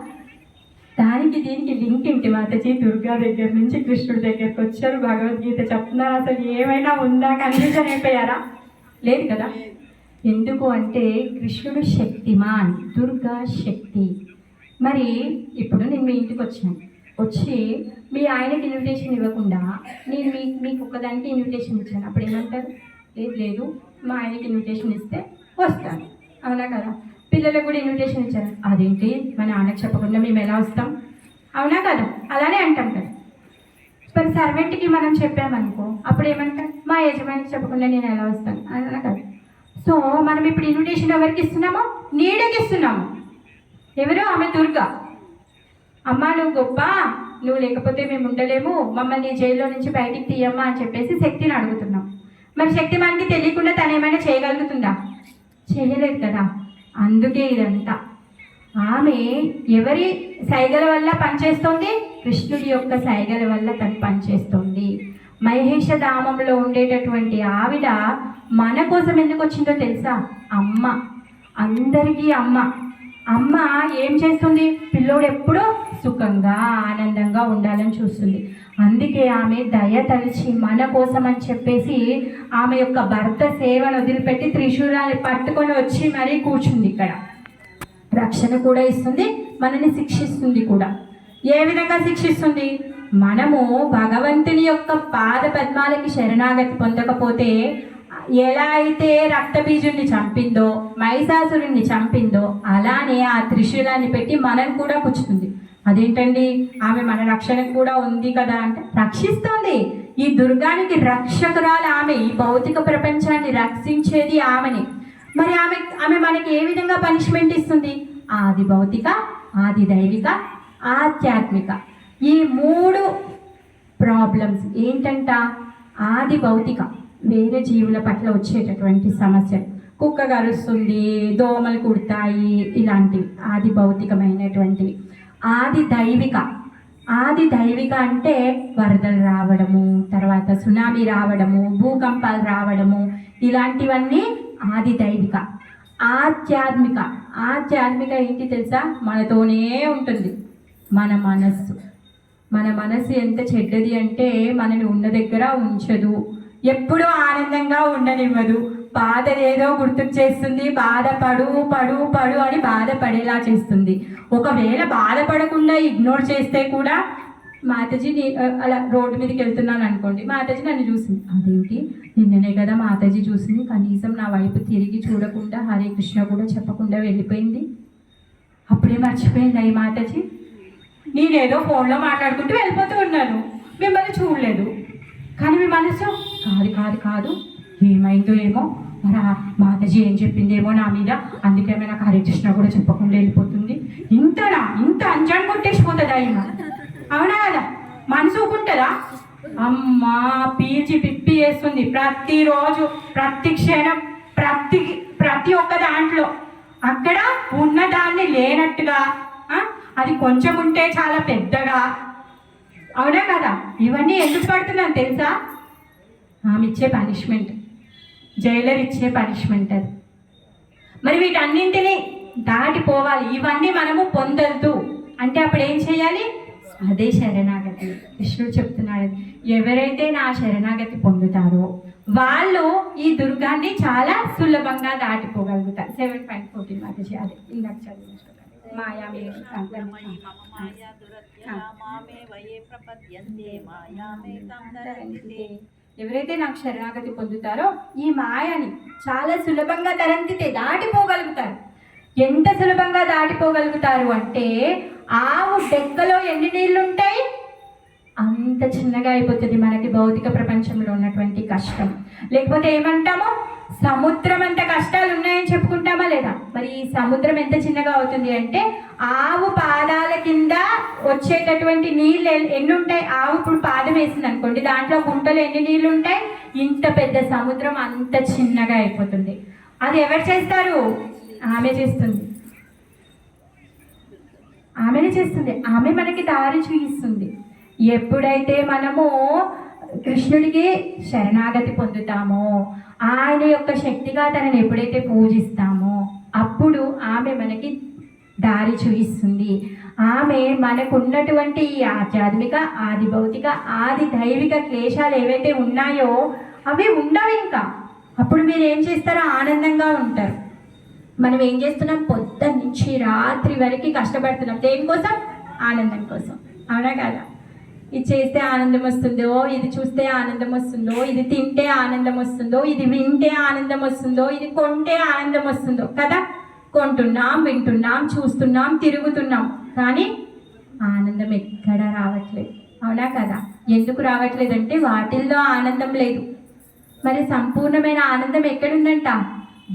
దానికి దీనికి లింక్ ఏంటి? మాతాజీ దుర్గా దగ్గర నుంచి కృష్ణుడి దగ్గరికి వచ్చారు, భగవద్గీత చెప్తున్నారు. అసలు ఏమైనా ఉందా? కన్ఫ్యూజన్ అయిపోయారా? లేదు కదా? ఎందుకు అంటే కృష్ణుడు శక్తిమాన్, దుర్గా శక్తి. మరి ఇప్పుడు నేను మీ ఇంటికి వచ్చి మీ ఆయనకి ఇన్విటేషన్ ఇవ్వకుండా నేను మీకు ఒక్కదానికి ఇన్విటేషన్ ఇచ్చాను. అప్పుడు ఏమంటారు? లేదు మా ఆయనకి ఇన్విటేషన్ ఇస్తే వస్తాను. అవునా కదా? పిల్లలకు కూడా ఇన్విటేషన్ ఇచ్చారు. అదేంటి మా నాన్నకి చెప్పకుండా మేము ఎలా వస్తాం? అవునా కదా? అలానే అంటాం కదా. మరి సర్వెంట్కి మనం చెప్పామనుకో, అప్పుడు ఏమంటాం? మా యజమానికి చెప్పకుండా నేను ఎలా వస్తాను? అవునా కదా? సో మనం ఇప్పుడు ఇన్విటేషన్ ఎవరికి ఇస్తున్నామో? నీడకి ఇస్తున్నాము. ఎవరు? ఆమె దుర్గా. అమ్మ నువ్వు గొప్ప, నువ్వు లేకపోతే మేము ఉండలేము, మమ్మల్ని జైల్లో నుంచి బయటికి తీయమ్మా అని చెప్పేసి శక్తిని అడుగుతున్నాం. మరి శక్తి మనకి తెలియకుండా తను ఏమైనా చేయగలుగుతుందా? చేయలేదు కదా. అందుకే ఇదంతా. ఆమె ఎవరి సైగల వల్ల పనిచేస్తుంది? కృష్ణుడి యొక్క సైగల వల్ల తను పనిచేస్తుంది. మహేష ధామంలో ఉండేటటువంటి ఆవిడ మన కోసం ఎందుకు వచ్చిందో తెలుసా? అమ్మ, అందరికీ అమ్మ. అమ్మ ఏం చేస్తుంది? పిల్లోడు ఎప్పుడూ సుఖంగా ఆనందంగా ఉండాలని చూస్తుంది. అందుకే ఆమె దయ తలిచి మన కోసం అని చెప్పేసి ఆమె యొక్క భర్త సేవను వదిలిపెట్టి త్రిశూలాన్ని పట్టుకొని వచ్చి మరీ కూర్చుంది ఇక్కడ. రక్షణ కూడా ఇస్తుంది, మనని శిక్షిస్తుంది కూడా. ఏ విధంగా శిక్షిస్తుంది? మనము భగవంతుని యొక్క పాద పద్మాలకి శరణాగతి పొందకపోతే ఎలా అయితే రక్తబీజుడిని చంపిందో, మహిషాసురుణ్ణి చంపిందో, అలానే ఆ త్రిశూలాన్ని పెట్టి మనల్ని కూడా కూర్చుతుంది. అదేంటండి, ఆమె మన రక్షణకు కూడా ఉంది కదా అంటే రక్షిస్తుంది. ఈ దుర్గానికి రక్షకురాలు ఆమె. ఈ భౌతిక ప్రపంచాన్ని రక్షించేది ఆమెని. మరి ఆమె మనకి ఏ విధంగా పనిష్మెంట్ ఇస్తుంది? ఆది భౌతిక, ఆది దైవిక, ఆధ్యాత్మిక. ఈ 3 ప్రాబ్లమ్స్ ఏంటంట? ఆది భౌతిక, వేరే జీవుల పట్ల వచ్చేటటువంటి సమస్యలు, కుక్క కరుస్తుంది, దోమలు కుడతాయి, ఇలాంటివి ఆది భౌతికమైనటువంటివి. ఆది దైవిక, ఆది దైవిక అంటే వరదలు రావడము, తర్వాత సునామీ రావడము, భూకంపాలు రావడము, ఇలాంటివన్నీ ఆది దైవిక. ఆధ్యాత్మిక, ఆధ్యాత్మిక ఏంటి తెలుసా? మనతోనే ఉంటుంది. మన మనస్సు, మన మనసు ఎంత చెడ్డది అంటే మనని ఉన్న దగ్గర ఉంచదు, ఎప్పుడూ ఆనందంగా ఉండనివ్వదు, బాధనేదో గుర్తుకు చేస్తుంది, బాధపడు పడు పడు అని బాధపడేలా చేస్తుంది. ఒకవేళ బాధపడకుండా ఇగ్నోర్ చేస్తే కూడా మాతాజీ అలా రోడ్డు మీదకి వెళ్తున్నాను అనుకోండి, మాతాజీ నన్ను చూసింది, అదేంటి నిన్ననే కదా మాతాజీ చూసింది, కనీసం నా వైపు తిరిగి చూడకుండా హరే కృష్ణ కూడా చెప్పకుండా వెళ్ళిపోయింది, అప్పుడే మర్చిపోయింది ఈ మాతాజీ. నేనేదో ఫోన్లో మాట్లాడుకుంటూ వెళ్ళిపోతూ ఉన్నాను, మిమ్మల్ని చూడలేదు. కానీ మీ మనసు కాదు కాదు కాదు, ఏమైందో ఏమో, మరి మాతాజీ ఏం చెప్పిందేమో నా మీద, అందుకేమో నాకు హరే కృష్ణ కూడా చెప్పకుండా వెళ్ళిపోతుంది. ఇంత అంజాన్ కొట్టేసిపోతుందా ఈమె, అవునా కదా? మనసు ఊకుంటుందా? అమ్మా పీల్చి పిప్పి వేస్తుంది ప్రతిరోజు, ప్రతి క్షణం, ప్రతి ఒక్క దాంట్లో. అక్కడ ఉన్నదాన్ని లేనట్టుగా, అది కొంచెం ఉంటే చాలా పెద్దగా, అవునా కదా? ఇవన్నీ ఎందుకు పడుతున్నాను తెలుసా? ఆమె ఇచ్చే పనిష్మెంట్, జైలర్ ఇచ్చే పనిష్మెంట్ అది. మరి వీటన్నింటినీ దాటిపోవాలి, ఇవన్నీ మనము పొందొద్దు అంటే అప్పుడు ఏం చేయాలి? అదే శరణాగతి. కృష్ణుడు చెప్తున్నాడు, ఎవరైతే నా శరణాగతి పొందుతారో వాళ్ళు ఈ దుర్గాన్ని చాలా సులభంగా దాటిపోగలుగుతారు. 7.14 మాతాజీ, అదే ఇందాక చదివిన ఎవరైతే నాకు శరణాగతి పొందుతారో ఈ మాయని చాలా సులభంగా తరంతితే దాటిపోగలుగుతారు. ఎంత సులభంగా దాటిపోగలుగుతారు అంటే, ఆవు డెక్కలో ఎన్ని నీళ్ళు ఉంటాయి అంత చిన్నగా అయిపోతుంది మనకి భౌతిక ప్రపంచంలో ఉన్నటువంటి కష్టం. లేకపోతే ఏమంటాము, సముద్రం అంత కష్టాలు ఉన్నాయని చెప్పుకుంటామా లేదా? మరి ఈ సముద్రం ఎంత చిన్నగా అవుతుంది అంటే, ఆవు పాదాల కింద వచ్చేటటువంటి నీళ్ళు ఎన్ని ఉంటాయి? ఆవు ఇప్పుడు పాదం వేసింది అనుకోండి, దాంట్లో గుంటలో ఎన్ని నీళ్ళు ఉంటాయి? ఇంత పెద్ద సముద్రం అంత చిన్నగా అయిపోతుంది. అది ఎవరు చేస్తారు? ఆమె చేస్తుంది, ఆమెనే చేస్తుంది. ఆమె మనకి దారి చూపిస్తుంది. ఎప్పుడైతే మనము కృష్ణుడికి శరణాగతి పొందుతామో, ఆయన యొక్క శక్తిగా తనని ఎప్పుడైతే పూజిస్తామో, అప్పుడు ఆమె మనకి దారి చూపిస్తుంది. ఆమె మనకున్నటువంటి ఈ ఆధ్యాత్మిక, ఆది భౌతిక, ఆది దైవిక క్లేశాలు ఏవైతే ఉన్నాయో అవి ఉండవు ఇంకా. అప్పుడు మీరు ఏం చేస్తారో ఆనందంగా ఉంటారు. మనం ఏం చేస్తున్నాం? పొద్దున్న నుంచి రాత్రి వరకు కష్టపడుతున్నాం దేనికోసం? ఆనందం కోసం, అవునా కదా? ఇది చేస్తే ఆనందం వస్తుందో, ఇది చూస్తే ఆనందం వస్తుందో, ఇది తింటే ఆనందం వస్తుందో, ఇది వింటే ఆనందం వస్తుందో, ఇది కొంటే ఆనందం వస్తుందో కదా? కొంటున్నాం, వింటున్నాం, చూస్తున్నాం, తిరుగుతున్నాం, కానీ ఆనందం ఎక్కడా రావట్లేదు, అవునా కదా? ఎందుకు రావట్లేదంటే వాటిల్లో ఆనందం లేదు. మరి సంపూర్ణమైన ఆనందం ఎక్కడుందంట?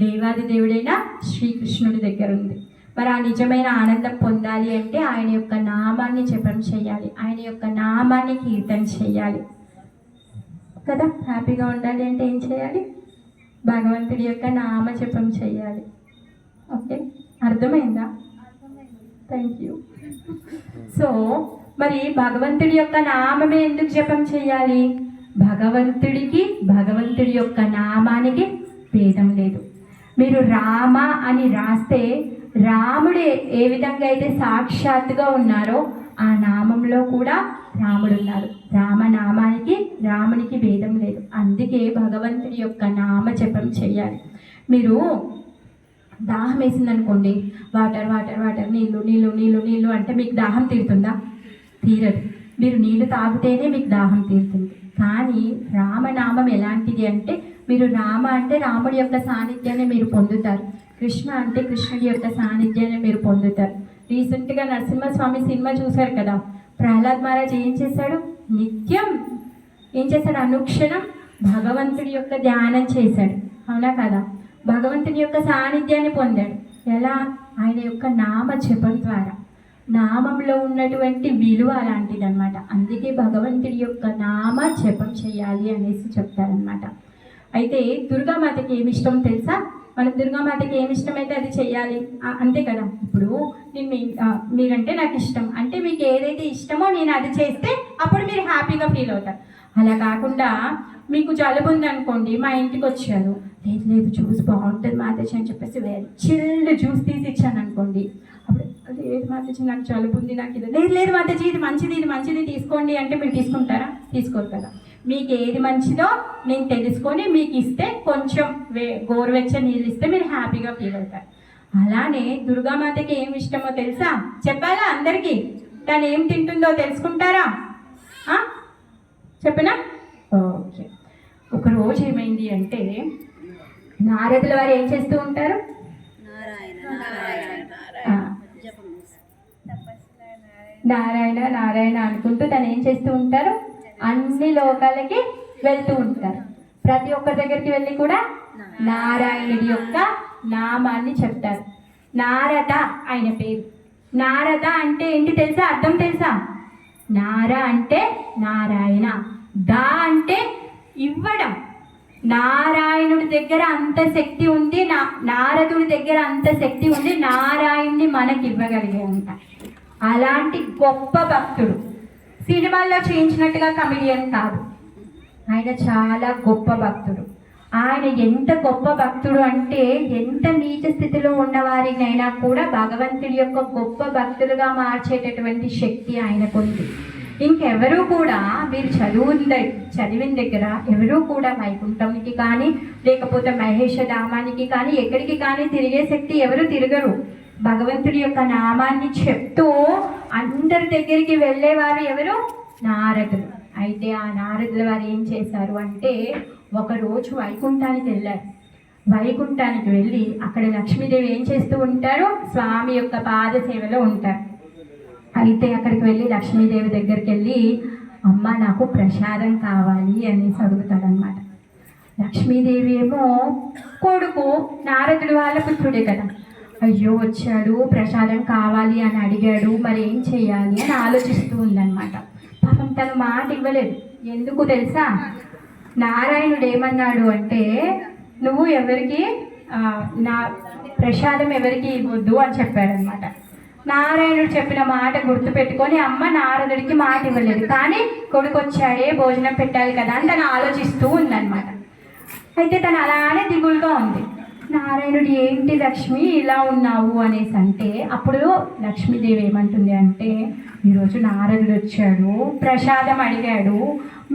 దేవాది దేవుడైన శ్రీకృష్ణుడి దగ్గర ఉంది. మరి ఆ నిజమైన ఆనందం పొందాలి అంటే ఆయన యొక్క నామాన్ని జపం చేయాలి, ఆయన యొక్క నామాన్ని కీర్తన చేయాలి కదా? హ్యాపీగా ఉండాలి అంటే ఏం చేయాలి? భగవంతుడి యొక్క నామ జపం చేయాలి. ఓకే, అర్థమైందా? Thank you. సో మరి భగవంతుడి యొక్క నామమే ఎందుకు జపం చేయాలి? భగవంతుడి యొక్క నామానికి భేదం లేదు. మీరు రామ అని రాస్తే రాముడు ఏ విధంగా అయితే సాక్షాత్తుగా ఉన్నారో ఆ నామంలో కూడా రాముడు ఉన్నారు. రామనామానికి రామునికి భేదం లేదు. అందుకే భగవంతుడి యొక్క నామ జపం చేయాలి. మీరు దాహం వేసిందనుకోండి, వాటర్ వాటర్ వాటర్, నీళ్ళు నీళ్ళు నీళ్ళు నీళ్ళు అంటే మీకు దాహం తీరుతుందా? తీరదు. మీరు నీళ్ళు తాగితేనే మీకు దాహం తీరుతుంది. కానీ రామనామం ఎలాంటిది అంటే, మీరు రామ అంటే రాముడి యొక్క సాన్నిధ్యాన్ని మీరు పొందుతారు, కృష్ణ అంటే కృష్ణుడి యొక్క సాన్నిధ్యాన్ని మీరు పొందుతారు. రీసెంట్గా నరసింహస్వామి సినిమా చూశారు కదా? ప్రహ్లాద్ మహారాజ్ ఏం చేశాడు? నిత్యం ఏం చేశాడు? అనుక్షణం భగవంతుడి యొక్క ధ్యానం చేశాడు, అవునా కదా? భగవంతుని యొక్క సాన్నిధ్యాన్ని పొందాడు. ఎలా? ఆయన యొక్క నామ జపం ద్వారా. నామంలో ఉన్నటువంటి విలువ అలాంటిదన్నమాట. అందుకే భగవంతుడి యొక్క నామ జపం చేయాలి అనేసి చెప్తారనమాట. అయితే దుర్గామాతకి ఏమి ఇష్టం తెలుసా? మనం దుర్గామాతకి ఏమి ఇష్టమైతే అది చేయాలి, అంతే కదా? ఇప్పుడు నేను మీరంటే నాకు ఇష్టం అంటే మీకు ఏదైతే ఇష్టమో నేను అది చేస్తే అప్పుడు మీరు హ్యాపీగా ఫీల్ అవుతారు. అలా కాకుండా మీకు జలుబు ఉందనుకోండి, మా ఇంటికి వచ్చారు, లేదు లేదు జ్యూస్ బాగుంటుంది మాతాజీ అని చెప్పేసి చిల్డ్ జ్యూస్ తీసి ఇచ్చాను అనుకోండి, అప్పుడు లేదు మాతాజీ నాకు జలుబు ఉంది, నాకు ఇది లేదు లేదు మాతాజీ ఇది మంచిది తీసుకోండి అంటే మీరు తీసుకుంటారా? తీసుకోరు కదా. మీకు ఏది మంచిదో నేను తెలుసుకొని మీకు ఇస్తే, కొంచెం గోరువెచ్చ నీళ్ళు ఇస్తే మీరు హ్యాపీగా ఫీల్ అవుతారు. అలానే దుర్గామాతకి ఏమి ఇష్టమో తెలుసా? చెప్పాలా అందరికీ? తను ఏం తింటుందో తెలుసుకుంటారా? చెప్పనా? ఓకే. ఒకరోజు ఏమైంది అంటే నారదుల వారు ఏం చేస్తూ ఉంటారు? నారాయణ నారాయణ అనుకుంటూ తను ఏం చేస్తూ ఉంటారు? అన్ని లోకాలకి వెళ్తూ ఉంటారు. ప్రతి ఒక్కరి దగ్గరికి వెళ్ళి కూడా నారాయణుడి యొక్క నామాన్ని చెప్తారు. నారద ఆయన పేరు. నారద అంటే ఏంటి తెలుసా? అర్థం తెలుసా? నార అంటే నారాయణ, దా అంటే ఇవ్వడం. నారాయణుడి దగ్గర అంత శక్తి ఉంది, నారదుడి దగ్గర అంత శక్తి ఉంది నారాయణ్ణి మనకి ఇవ్వగలిగే అంట. అలాంటి గొప్ప భక్తుడు. సినిమాల్లో చేయించినట్టుగా కమెడియన్ కాదు, ఆయన చాలా గొప్ప భక్తుడు. ఆయన ఎంత గొప్ప భక్తుడు అంటే ఎంత నీచ స్థితిలో ఉన్న వారినైనా కూడా భగవంతుడి యొక్క గొప్ప భక్తులుగా మార్చేటటువంటి శక్తి ఆయనకుంది. ఇంకెవరూ కూడా మీరు చదివిన దగ్గర ఎవరూ కూడా వైకుంఠంకి కానీ లేకపోతే మహేష ధామానికి కానీ ఎక్కడికి కానీ తిరిగే శక్తి ఎవరు తిరగరు. భగవంతుడి యొక్క నామాన్ని చెప్తూ అందరి దగ్గరికి వెళ్ళేవారు ఎవరు? నారదులు. అయితే ఆ నారదుల వారు ఏం చేశారు అంటే ఒకరోజు వైకుంఠానికి వెళ్ళారు. వైకుంఠానికి వెళ్ళి అక్కడ లక్ష్మీదేవి ఏం చేస్తూ ఉంటారు? స్వామి యొక్క పాద సేవలో ఉంటారు. అయితే అక్కడికి వెళ్ళి లక్ష్మీదేవి దగ్గరికి వెళ్ళి అమ్మ నాకు ప్రసాదం కావాలి అనేసి అడుగుతాడనమాట. లక్ష్మీదేవి ఏమో కొడుకు నారదుడు వాళ్ళ పుత్రుడే కదా, అయ్యో వచ్చాడు ప్రసాదం కావాలి అని అడిగాడు, మరి ఏం చెయ్యాలి అని ఆలోచిస్తూ ఉందన్నమాట. పాపం తను మాట ఇవ్వలేదు. ఎందుకు తెలుసా? నారాయణుడు ఏమన్నాడు అంటే నువ్వు ఎవరికి నా ప్రసాదం ఎవరికి ఇవ్వద్దు అని చెప్పాడనమాట. నారాయణుడు చెప్పిన మాట గుర్తుపెట్టుకొని అమ్మ నారదుడికి మాట ఇవ్వలేదు, కానీ కొడుకు వచ్చాడే భోజనం పెట్టాలి కదా అని తను ఆలోచిస్తూ ఉందన్నమాట. అయితే తను అలానే దిగులుగా ఉంది. నారాయణుడు ఏంటి లక్ష్మి ఇలా ఉన్నావు అనేసి అంటే అప్పుడు లక్ష్మీదేవి ఏమంటుంది అంటే ఈరోజు నారదుడు వచ్చాడు ప్రసాదం అడిగాడు,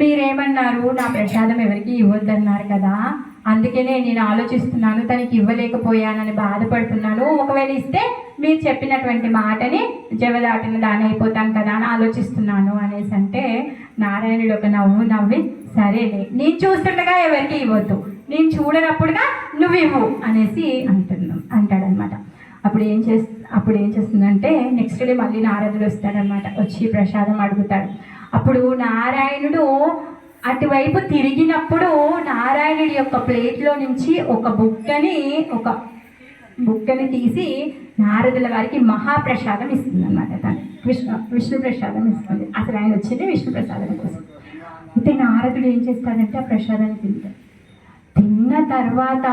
మీరేమన్నారు? నా ప్రసాదం ఎవరికి ఇవ్వద్దన్నారు కదా, అందుకనే నేను ఆలోచిస్తున్నాను తనకి ఇవ్వలేకపోయానని బాధపడుతున్నాను. ఒకవేళ ఇస్తే మీరు చెప్పినటువంటి మాటని జవదాటిన దాని అయిపోతాను కదా అని ఆలోచిస్తున్నాను అనేసి అంటే నారాయణుడు ఒక నవ్వు నవ్వి సరేలే నేను చూస్తుండగా ఎవరికి ఇవ్వద్దు, నేను చూడనప్పుడుగా నువ్వు ఇవ్వు అనేసి అంటాడనమాట. అప్పుడు ఏం చేస్తుందంటే నెక్స్ట్ డే మళ్ళీ నారదుడు వస్తాడనమాట. వచ్చి ప్రసాదం అడుగుతాడు. అప్పుడు నారాయణుడు అటువైపు తిరిగినప్పుడు నారాయణుడి యొక్క ప్లేట్లో నుంచి ఒక బుక్కని తీసి నారదుల వారికి మహాప్రసాదం ఇస్తుంది అనమాట. తను విష్ణు ప్రసాదం ఇస్తుంది. అసలు ఆయన వచ్చింది విష్ణు ప్రసాదం కోసం. అయితే నారదుడు ఏం చేస్తాడంటే ఆ ప్రసాదాన్ని తిన్న తర్వాత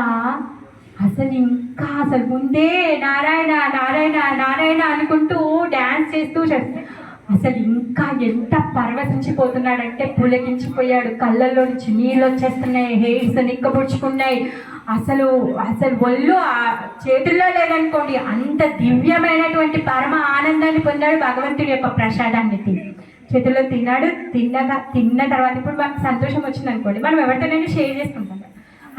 అసలు ముందే నారాయణ నారాయణ నారాయణ అనుకుంటూ డ్యాన్స్ చేస్తూ అసలు ఇంకా ఎంత పరవశించిపోతున్నాడంటే పులకించిపోయాడు. కళ్ళల్లో నుంచి నీళ్ళు వచ్చేస్తున్నాయి, హెయిర్స్ నిక్కబుచ్చుకున్నాయి. అసలు ఒళ్ళు చేతుల్లో లేదనుకోండి, అంత దివ్యమైనటువంటి పరమ ఆనందాన్ని పొందాడు భగవంతుడి యొక్క ప్రసాదాన్ని చేతుల్లో తిన్న తర్వాత ఇప్పుడు మనకు సంతోషం వచ్చింది అనుకోండి, మనం ఎవరితోనైనా షేర్ చేసుకుంటాం.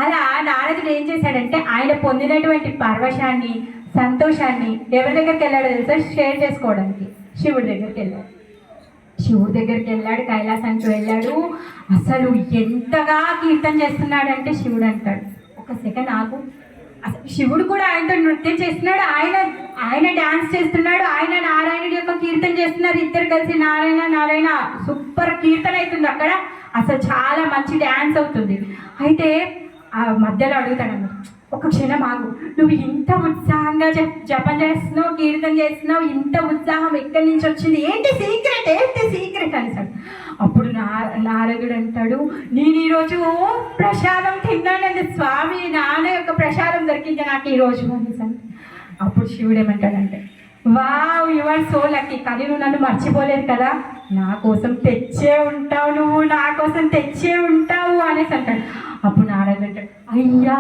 అలా నారదుడు ఏం చేశాడంటే ఆయన పొందినటువంటి పరవశాన్ని సంతోషాన్ని ఎవరి దగ్గరికి వెళ్ళాడో తెలుసా? షేర్ చేసుకోవడానికి శివుడి దగ్గరికి వెళ్ళాడు. కైలాసానికి వెళ్ళాడు. అసలు ఎంతగా కీర్తన చేస్తున్నాడంటే శివుడు అంటాడు ఒక సెకండ్ ఆగు. అసలు శివుడు కూడా ఆయనతో నృత్యం చేస్తున్నాడు, ఆయన డాన్స్ చేస్తున్నాడు, ఆయన నారాయణుడి యొక్క కీర్తన చేస్తున్నారు. ఇద్దరు కలిసి నారాయణ నారాయణ సూపర్ కీర్తన అవుతుంది అక్కడ. అసలు చాలా మంచి డ్యాన్స్ అవుతుంది. అయితే ఆ మధ్యలో అడుగుతాడన్నమాట, ఒక క్షణం ఆగు, నువ్వు ఇంత ఉత్సాహంగా జపం చేస్తున్నావు, కీర్తన చేస్తున్నావు, ఇంత ఉత్సాహం ఎక్కడి నుంచి వచ్చింది? ఏంటి సీక్రెట్ అనేసాడు. అప్పుడు నారదుడు అంటాడు, నేను ఈరోజు ప్రసాదం తిన్నానండి స్వామి, నాన్న యొక్క ప్రసాదం దొరికింది నాకు ఈరోజు అనేసాను. అప్పుడు శివుడు ఏమంటాడంటే wow you are so lucky, కానీ నువ్వు నన్ను మర్చిపోలేదు కదా, నా కోసం తెచ్చే ఉంటావు అనేసి అంటాడు. అప్పుడు నారదుడు అంటాడు, అయ్యా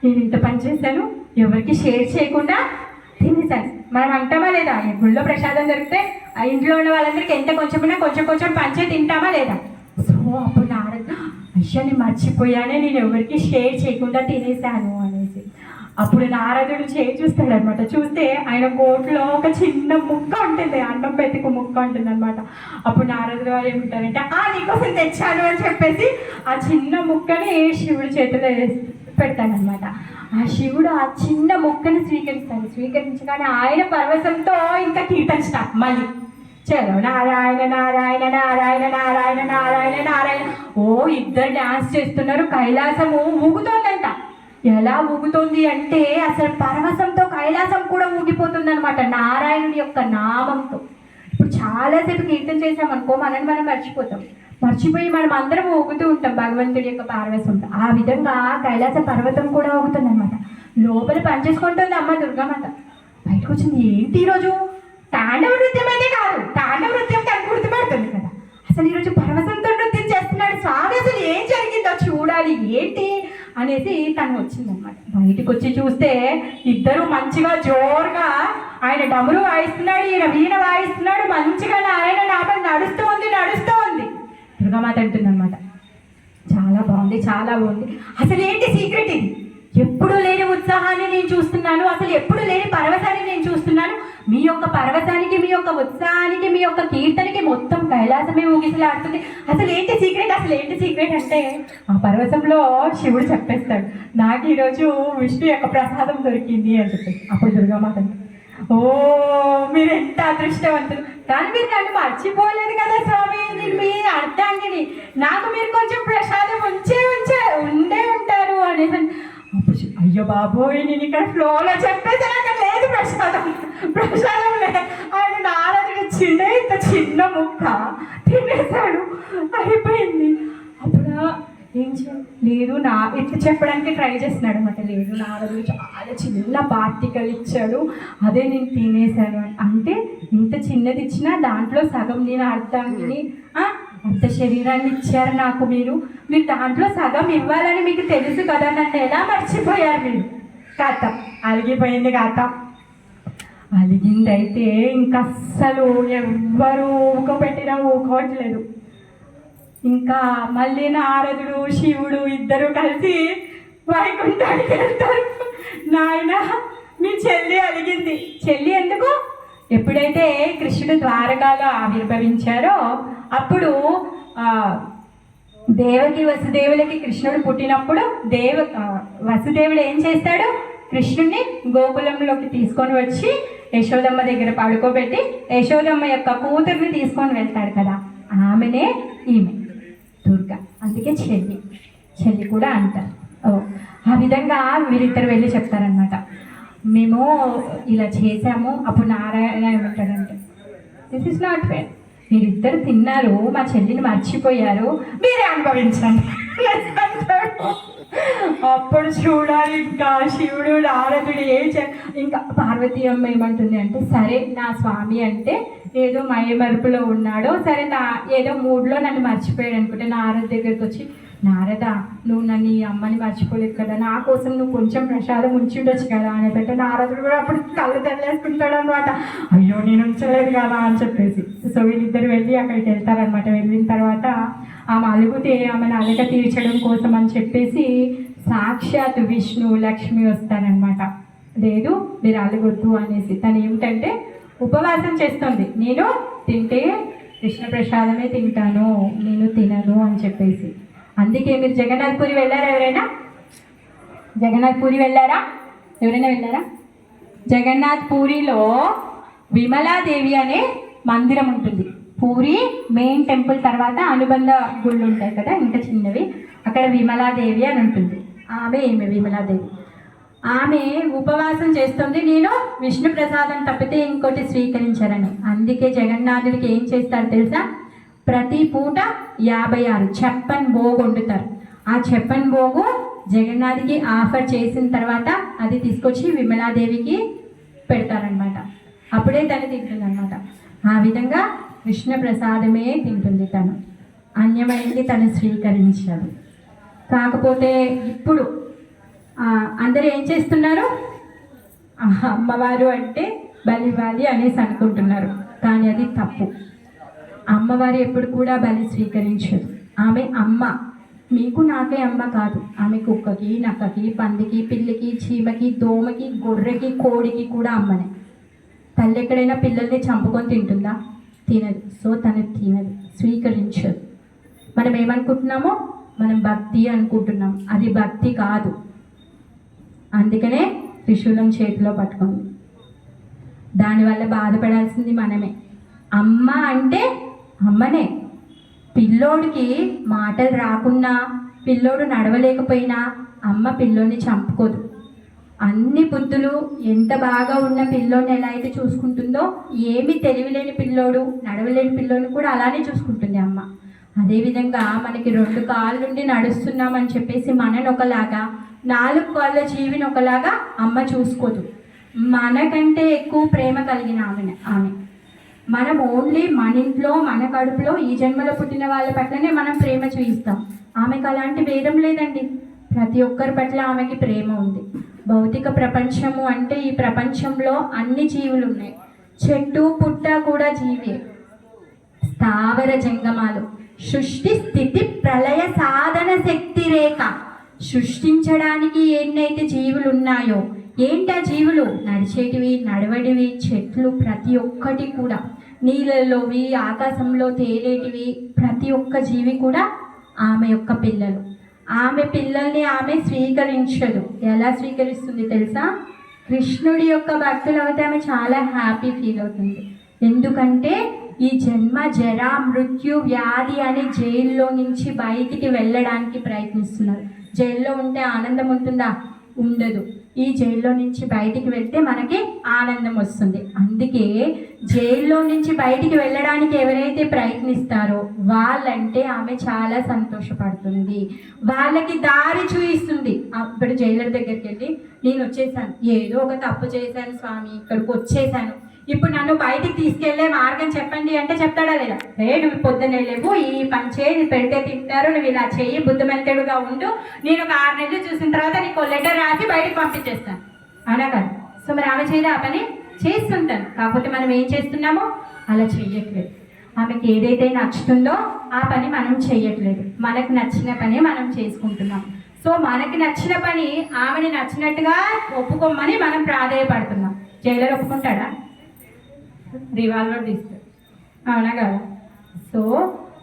నేను ఇంత పని చేశాను, ఎవరికి షేర్ చేయకుండా తినేసాను. మనం అంటామా లేదా? గుళ్ళో ప్రసాదం దొరికితే ఆ ఇంట్లో ఉన్న వాళ్ళందరికీ ఎంత కొంచెమైనా కొంచెం పంచే తింటామా లేదా? సో అప్పుడు నారదుడు అయ్యా నేను మర్చిపోయానే, నేను ఎవరికి షేర్ చేయకుండా తినేసాను అనేసి. అప్పుడు నారదుడు చేయి చూస్తాడు అనమాట. చూస్తే ఆయన కోట్లో ఒక చిన్న ముక్క ఉంటుంది, అన్నం పెతికు ముక్క ఉంటుంది అనమాట. అప్పుడు నారదుడు వారు ఏమిటారంటే నీకోసం తెచ్చాను అని చెప్పేసి ఆ చిన్న ముక్కని శివుడి చేతిలో పెడతాడనమాట. ఆ శివుడు ఆ చిన్న ముక్కని స్వీకరించగానే ఆయన పరవశంతో ఇంకా కీర్తన స్టార్ట్ మళ్ళీ. చలో నారాయణ నారాయణ నారాయణ నారాయణ నారాయణ నారాయణ. ఇద్దరు డాన్స్ చేస్తున్నారు. కైలాసము ఊగుతోందంట. ఎలా ఊగుతుంది అంటే అసలు పరవశంతో కైలాసం కూడా ఊగిపోతుంది అనమాట నారాయణుడి యొక్క నామంతో. ఇప్పుడు చాలాసేపు కీర్తన చేసామనుకో మనం మర్చిపోయి మనం అందరం ఊగుతూ ఉంటాం భగవంతుడి యొక్క పరవశంతో. ఆ విధంగా కైలాస పర్వతం కూడా ఊగుతుంది అనమాట. లోపల పనిచేసుకుంటుంది అమ్మ దుర్గామాత. బయటకు వచ్చింది, ఏంటి ఈరోజు తాండవ నృత్యం అయితే కాదు, తాండవ నృత్యం తను గుర్తుపడుతుంది కదా, అసలు ఈరోజు పరవశంతో నృత్యం చేస్తున్నాడు స్వామి, అసలు ఏం జరిగిందో చూడాలి ఏంటి అనేసి తను వచ్చిందనమాట. బయటకు వచ్చి చూస్తే ఇద్దరు మంచిగా జోరుగా ఆయన డమరు వాయిస్తున్నాడు, ఈయన వీణ వాయిస్తున్నాడు, మంచిగా నారాయణ నామం నడుస్తూ ఉంది. దుర్గామాత అంటుందన్నమాట, చాలా బాగుంది. అసలు ఏంటి సీక్రెట్ ఇది? ఎప్పుడు లేని ఉత్సాహాన్ని నేను చూస్తున్నాను, అసలు ఎప్పుడు లేని పరవశాన్ని నేను చూస్తున్నాను. మీ యొక్క పరవశానికి, మీ యొక్క ఉత్సాహానికి, మీ యొక్క కీర్తనకి మొత్తం కైలాసమే ఊగిసలాడుతుంది. అసలు ఏంటి సీక్రెట్ అంటే ఆ పరవశంలో శివుడు చెప్పేస్తాడు, నాకు ఈరోజు విష్ణు యొక్క ప్రసాదం దొరికింది అని చెప్పేసి. అప్పుడు దుర్గామాత మీరు ఎంత అదృష్టవంతులు, కానీ మీరు నన్ను మర్చిపోలేదు కదా స్వామి, మీ అర్థాంగిని, నాకు మీరు కొంచెం ప్రసాదం ఉండే ఉంటారు అనేసి. అయ్యో బాబోయ్, నేను ఇక్కడ ఫ్లోలో చెప్పేసి అక్కడ లేదు ప్రసాదం లేదు. ఆయన నారదుడు చిన్న ముక్క తినేశాడు, అయిపోయింది. అప్పుడు ఏం లేదు ఇట్లా చెప్పడానికి ట్రై చేస్తున్నాడు అనమాట. లేదు నారదుడు చాలా చిన్న పార్టికల్ ఇచ్చాడు, అదే నేను తినేశాను అంటే ఇంత చిన్నది ఇచ్చినా దాంట్లో సగం నేను అర్థాన్ని అంత శరీరాన్ని ఇచ్చారు నాకు, మీరు దాంట్లో సగం ఇవ్వాలని మీకు తెలుసు కదా, నన్ను ఎలా మర్చిపోయారు మీరు? కథం అలిగిపోయింది. అలిగిందైతే ఇంకా అస్సలు ఎవ్వరూ ఊకపెట్టినా ఊకోవట్లేదు. ఇంకా మళ్ళీ నారదుడు శివుడు ఇద్దరు కలిసి వైకుంఠానికి వెళ్తారు. నాయన మీ చెల్లి అలిగింది. చెల్లి ఎందుకు? ఎప్పుడైతే కృష్ణుడు ద్వారకాలో ఆవిర్భవించారో అప్పుడు దేవకి వసుదేవులకి కృష్ణుడు పుట్టినప్పుడు వసుదేవుడు ఏం చేస్తాడు, కృష్ణుడిని గోకులంలోకి తీసుకొని వచ్చి యశోదమ్మ దగ్గర పడుకోబెట్టి యశోదమ్మ యొక్క కూతుర్ని తీసుకొని వెళ్తాడు కదా, ఆమెనే ఈమె దుర్గా. అందుకే చెల్లి కూడా అంటారు. ఆ విధంగా వీరిద్దరు వెళ్ళి చెప్తారనమాట, మేము ఇలా చేశాము. అప్పుడు నారాయణ ఏమంటాడంటే, దిస్ ఇస్ నాట్ ఫేర్, మీరిద్దరు తిన్నారు, మా చెల్లిని మర్చిపోయారు, మీరే అనుభవించండి. అప్పుడు చూడాలి ఇంకా శివుడు నారదుడు ఇంకా పార్వతీ అమ్మ ఏమంటుంది అంటే, సరే నా స్వామి అంటే ఏదో మరుపులో ఉన్నాడో, సరే ఏదో మూడ్లో నన్ను మర్చిపోయాడు అనుకుంటే నారద దగ్గరికి వచ్చి, నారద నువ్వు నన్ను ఈ అమ్మని మర్చిపోలేదు కదా, నా కోసం నువ్వు కొంచెం ప్రసాదం ఉంచుండొచ్చు కదా అనేదంటే నారదుడు కూడా అప్పుడు కళ్ళు తెల్లేసుకుంటాడు అనమాట. అయ్యో నేను ఉంచలేదు కదా అని చెప్పేసి. సో వీళ్ళిద్దరు వెళ్ళి అక్కడికి వెళ్తారనమాట. వెళ్ళిన తర్వాత ఆమె అలుగుతే ఆమెను అలక తీర్చడం కోసం అని చెప్పేసి సాక్షాత్ విష్ణు లక్ష్మి వస్తారనమాట. లేదు మీరు అలగొద్దు అనేసి. తను ఏమిటంటే ఉపవాసం చేస్తుంది, నేను తింటే కృష్ణ ప్రసాదమే తింటాను, నేను తినను అని చెప్పేసి. అందుకే మీరు జగన్నాథ్ పూరి వెళ్ళారా? ఎవరైనా వెళ్ళారా? జగన్నాథ్ పూరిలో విమలాదేవి అనే మందిరం ఉంటుంది. పూరి మెయిన్ టెంపుల్ తర్వాత అనుబంధ గుళ్ళు ఉంటాయి కదా ఇంకా చిన్నవి, అక్కడ విమలాదేవి అని ఉంటుంది. ఈమె విమలాదేవి. ఆమె ఉపవాసం చేస్తుంది, నేను విష్ణు ప్రసాదం తప్పితే ఇంకోటి స్వీకరించారని. అందుకే జగన్నాథుడికి ఏం చేస్తారు తెలుసా, ప్రతి పూట 56 చెప్పన్ భోగు వండుతారు. ఆ చెప్పన్ భోగు జగన్నాథ్కి ఆఫర్ చేసిన తర్వాత అది తీసుకొచ్చి విమలాదేవికి పెడతారనమాట. అప్పుడే తను తింటుందన్నమాట. ఆ విధంగా కృష్ణ ప్రసాదమే తింటుంది తను, అన్యమైంది తను స్వీకరించదు. కాకపోతే ఇప్పుడు అందరూ ఏం చేస్తున్నారు, అమ్మవారు అంటే బలి అనేసి అనుకుంటున్నారు, కానీ అది తప్పు. అమ్మవారు ఎప్పుడు కూడా బలి స్వీకరించదు. ఆమె అమ్మ, మీకు నాకే అమ్మ కాదు, ఆమె కుక్కకి, నక్కకి, పందికి, పిల్లికి, చీమకి, దోమకి, గొర్రెకి, కోడికి కూడా అమ్మనే. తల్లి ఎక్కడైనా పిల్లల్ని చంపుకొని తింటుందా? తినదు. సో తను తినదు, స్వీకరించదు. మనం ఏమనుకుంటున్నామో మనం భక్తి అనుకుంటున్నాం, అది భక్తి కాదు. అందుకనే త్రిశూలం చేతిలో పట్టుకుంది. దానివల్ల బాధపడాల్సింది మనమే. అమ్మ అంటే అమ్మనే. పిల్లోడికి మాటలు రాకున్నా, పిల్లోడు నడవలేకపోయినా అమ్మ పిల్లోని చంపుకోదు. అన్ని బుద్ధులు ఎంత బాగా ఉన్న పిల్లోని ఎలా అయితే చూసుకుంటుందో, ఏమి తెలివిలేని పిల్లోడు, నడవలేని పిల్లోని కూడా అలానే చూసుకుంటుంది అమ్మ. అదేవిధంగా మనకి 2 కాళ్ళ నుండి నడుస్తున్నామని చెప్పేసి మనని ఒకలాగా, 4 కాళ్ళ జీవిని ఒకలాగా అమ్మ చూసుకోదు. మనకంటే ఎక్కువ ప్రేమ కలిగిన ఆమె. మనం ఓన్లీ మన ఇంట్లో, మన కడుపులో ఈ జన్మలో పుట్టిన వాళ్ళ పట్లనే మనం ప్రేమ చూపిస్తాం. ఆమెకు అలాంటి భేదం లేదండి. ప్రతి ఒక్కరి పట్ల ఆమెకి ప్రేమ ఉంది. భౌతిక ప్రపంచము అంటే ఈ ప్రపంచంలో అన్ని జీవులు ఉన్నాయి. చెట్టు పుట్ట కూడా జీవే. స్థావర జంగమాలు, సృష్టి స్థితి ప్రళయ సాధన శక్తి రేఖ. సృష్టించడానికి ఎన్నైతే జీవులు ఉన్నాయో, ఏంటా జీవులు? నడిచేటివి, నడవడివి, చెట్లు, ప్రతి ఒక్కటి కూడా, నీళ్ళలోవి, ఆకాశంలో తేలేటివి, ప్రతి ఒక్క జీవి కూడా ఆమె యొక్క పిల్లలు. ఆమె పిల్లల్ని ఆమె స్వీకరించదు. ఎలా స్వీకరిస్తుంది తెలుసా? కృష్ణుడి యొక్క భక్తులు అయితే ఆమె చాలా హ్యాపీ ఫీల్ అవుతుంది. ఎందుకంటే ఈ జన్మ జరా మృత్యు వ్యాధి అనే జైల్లో నుంచి బయటికి వెళ్ళడానికి ప్రయత్నిస్తున్నారు. జైల్లో ఉంటే ఆనందం ఉంటుందా? ఉండదు. ఈ జైల్లో నుంచి బయటికి వెళ్తే మనకి ఆనందం వస్తుంది. అందుకే జైల్లో నుంచి బయటికి వెళ్ళడానికి ఎవరైతే ప్రయత్నిస్తారో వాళ్ళంటే ఆమె చాలా సంతోషపడుతుంది. వాళ్ళకి దారి చూపిస్తుంది. ఇప్పుడు జైలర్ దగ్గరికి వెళ్ళి, నేను వచ్చేసాను, ఏదో ఒక తప్పు చేశాను స్వామి, ఇక్కడికి వచ్చేసాను, ఇప్పుడు నన్ను బయటికి తీసుకెళ్లే మార్గం చెప్పండి అంటే చెప్తాడా లేదా? నువ్వు పొద్దున్నే లేవు, ఈ పని చేయి, పెడితే తింటారు, నువ్వు ఇలా చేయి, బుద్ధిమంతుడుగా ఉండు, నేను ఒక 6 నెలలు చూసిన తర్వాత నీకు లెటర్ రాసి బయటకు పంపించేస్తాను అనా కాదు. సో మరి ఆమె చేయదు, ఆ పని చేస్తుంటాను. కాకపోతే మనం ఏం చేస్తున్నామో అలా చెయ్యట్లేదు. ఆమెకి ఏదైతే నచ్చుతుందో ఆ పని మనం చెయ్యట్లేదు. మనకు నచ్చిన పని మనం చేసుకుంటున్నాం. సో మనకి నచ్చిన పని ఆమెని నచ్చినట్టుగా ఒప్పుకోమని మనం ప్రాధేయపడుతున్నాం. జైలర్ ఒప్పుకుంటాడా? రివాల్వర్ తీస్తారు, అవునా కదా? సో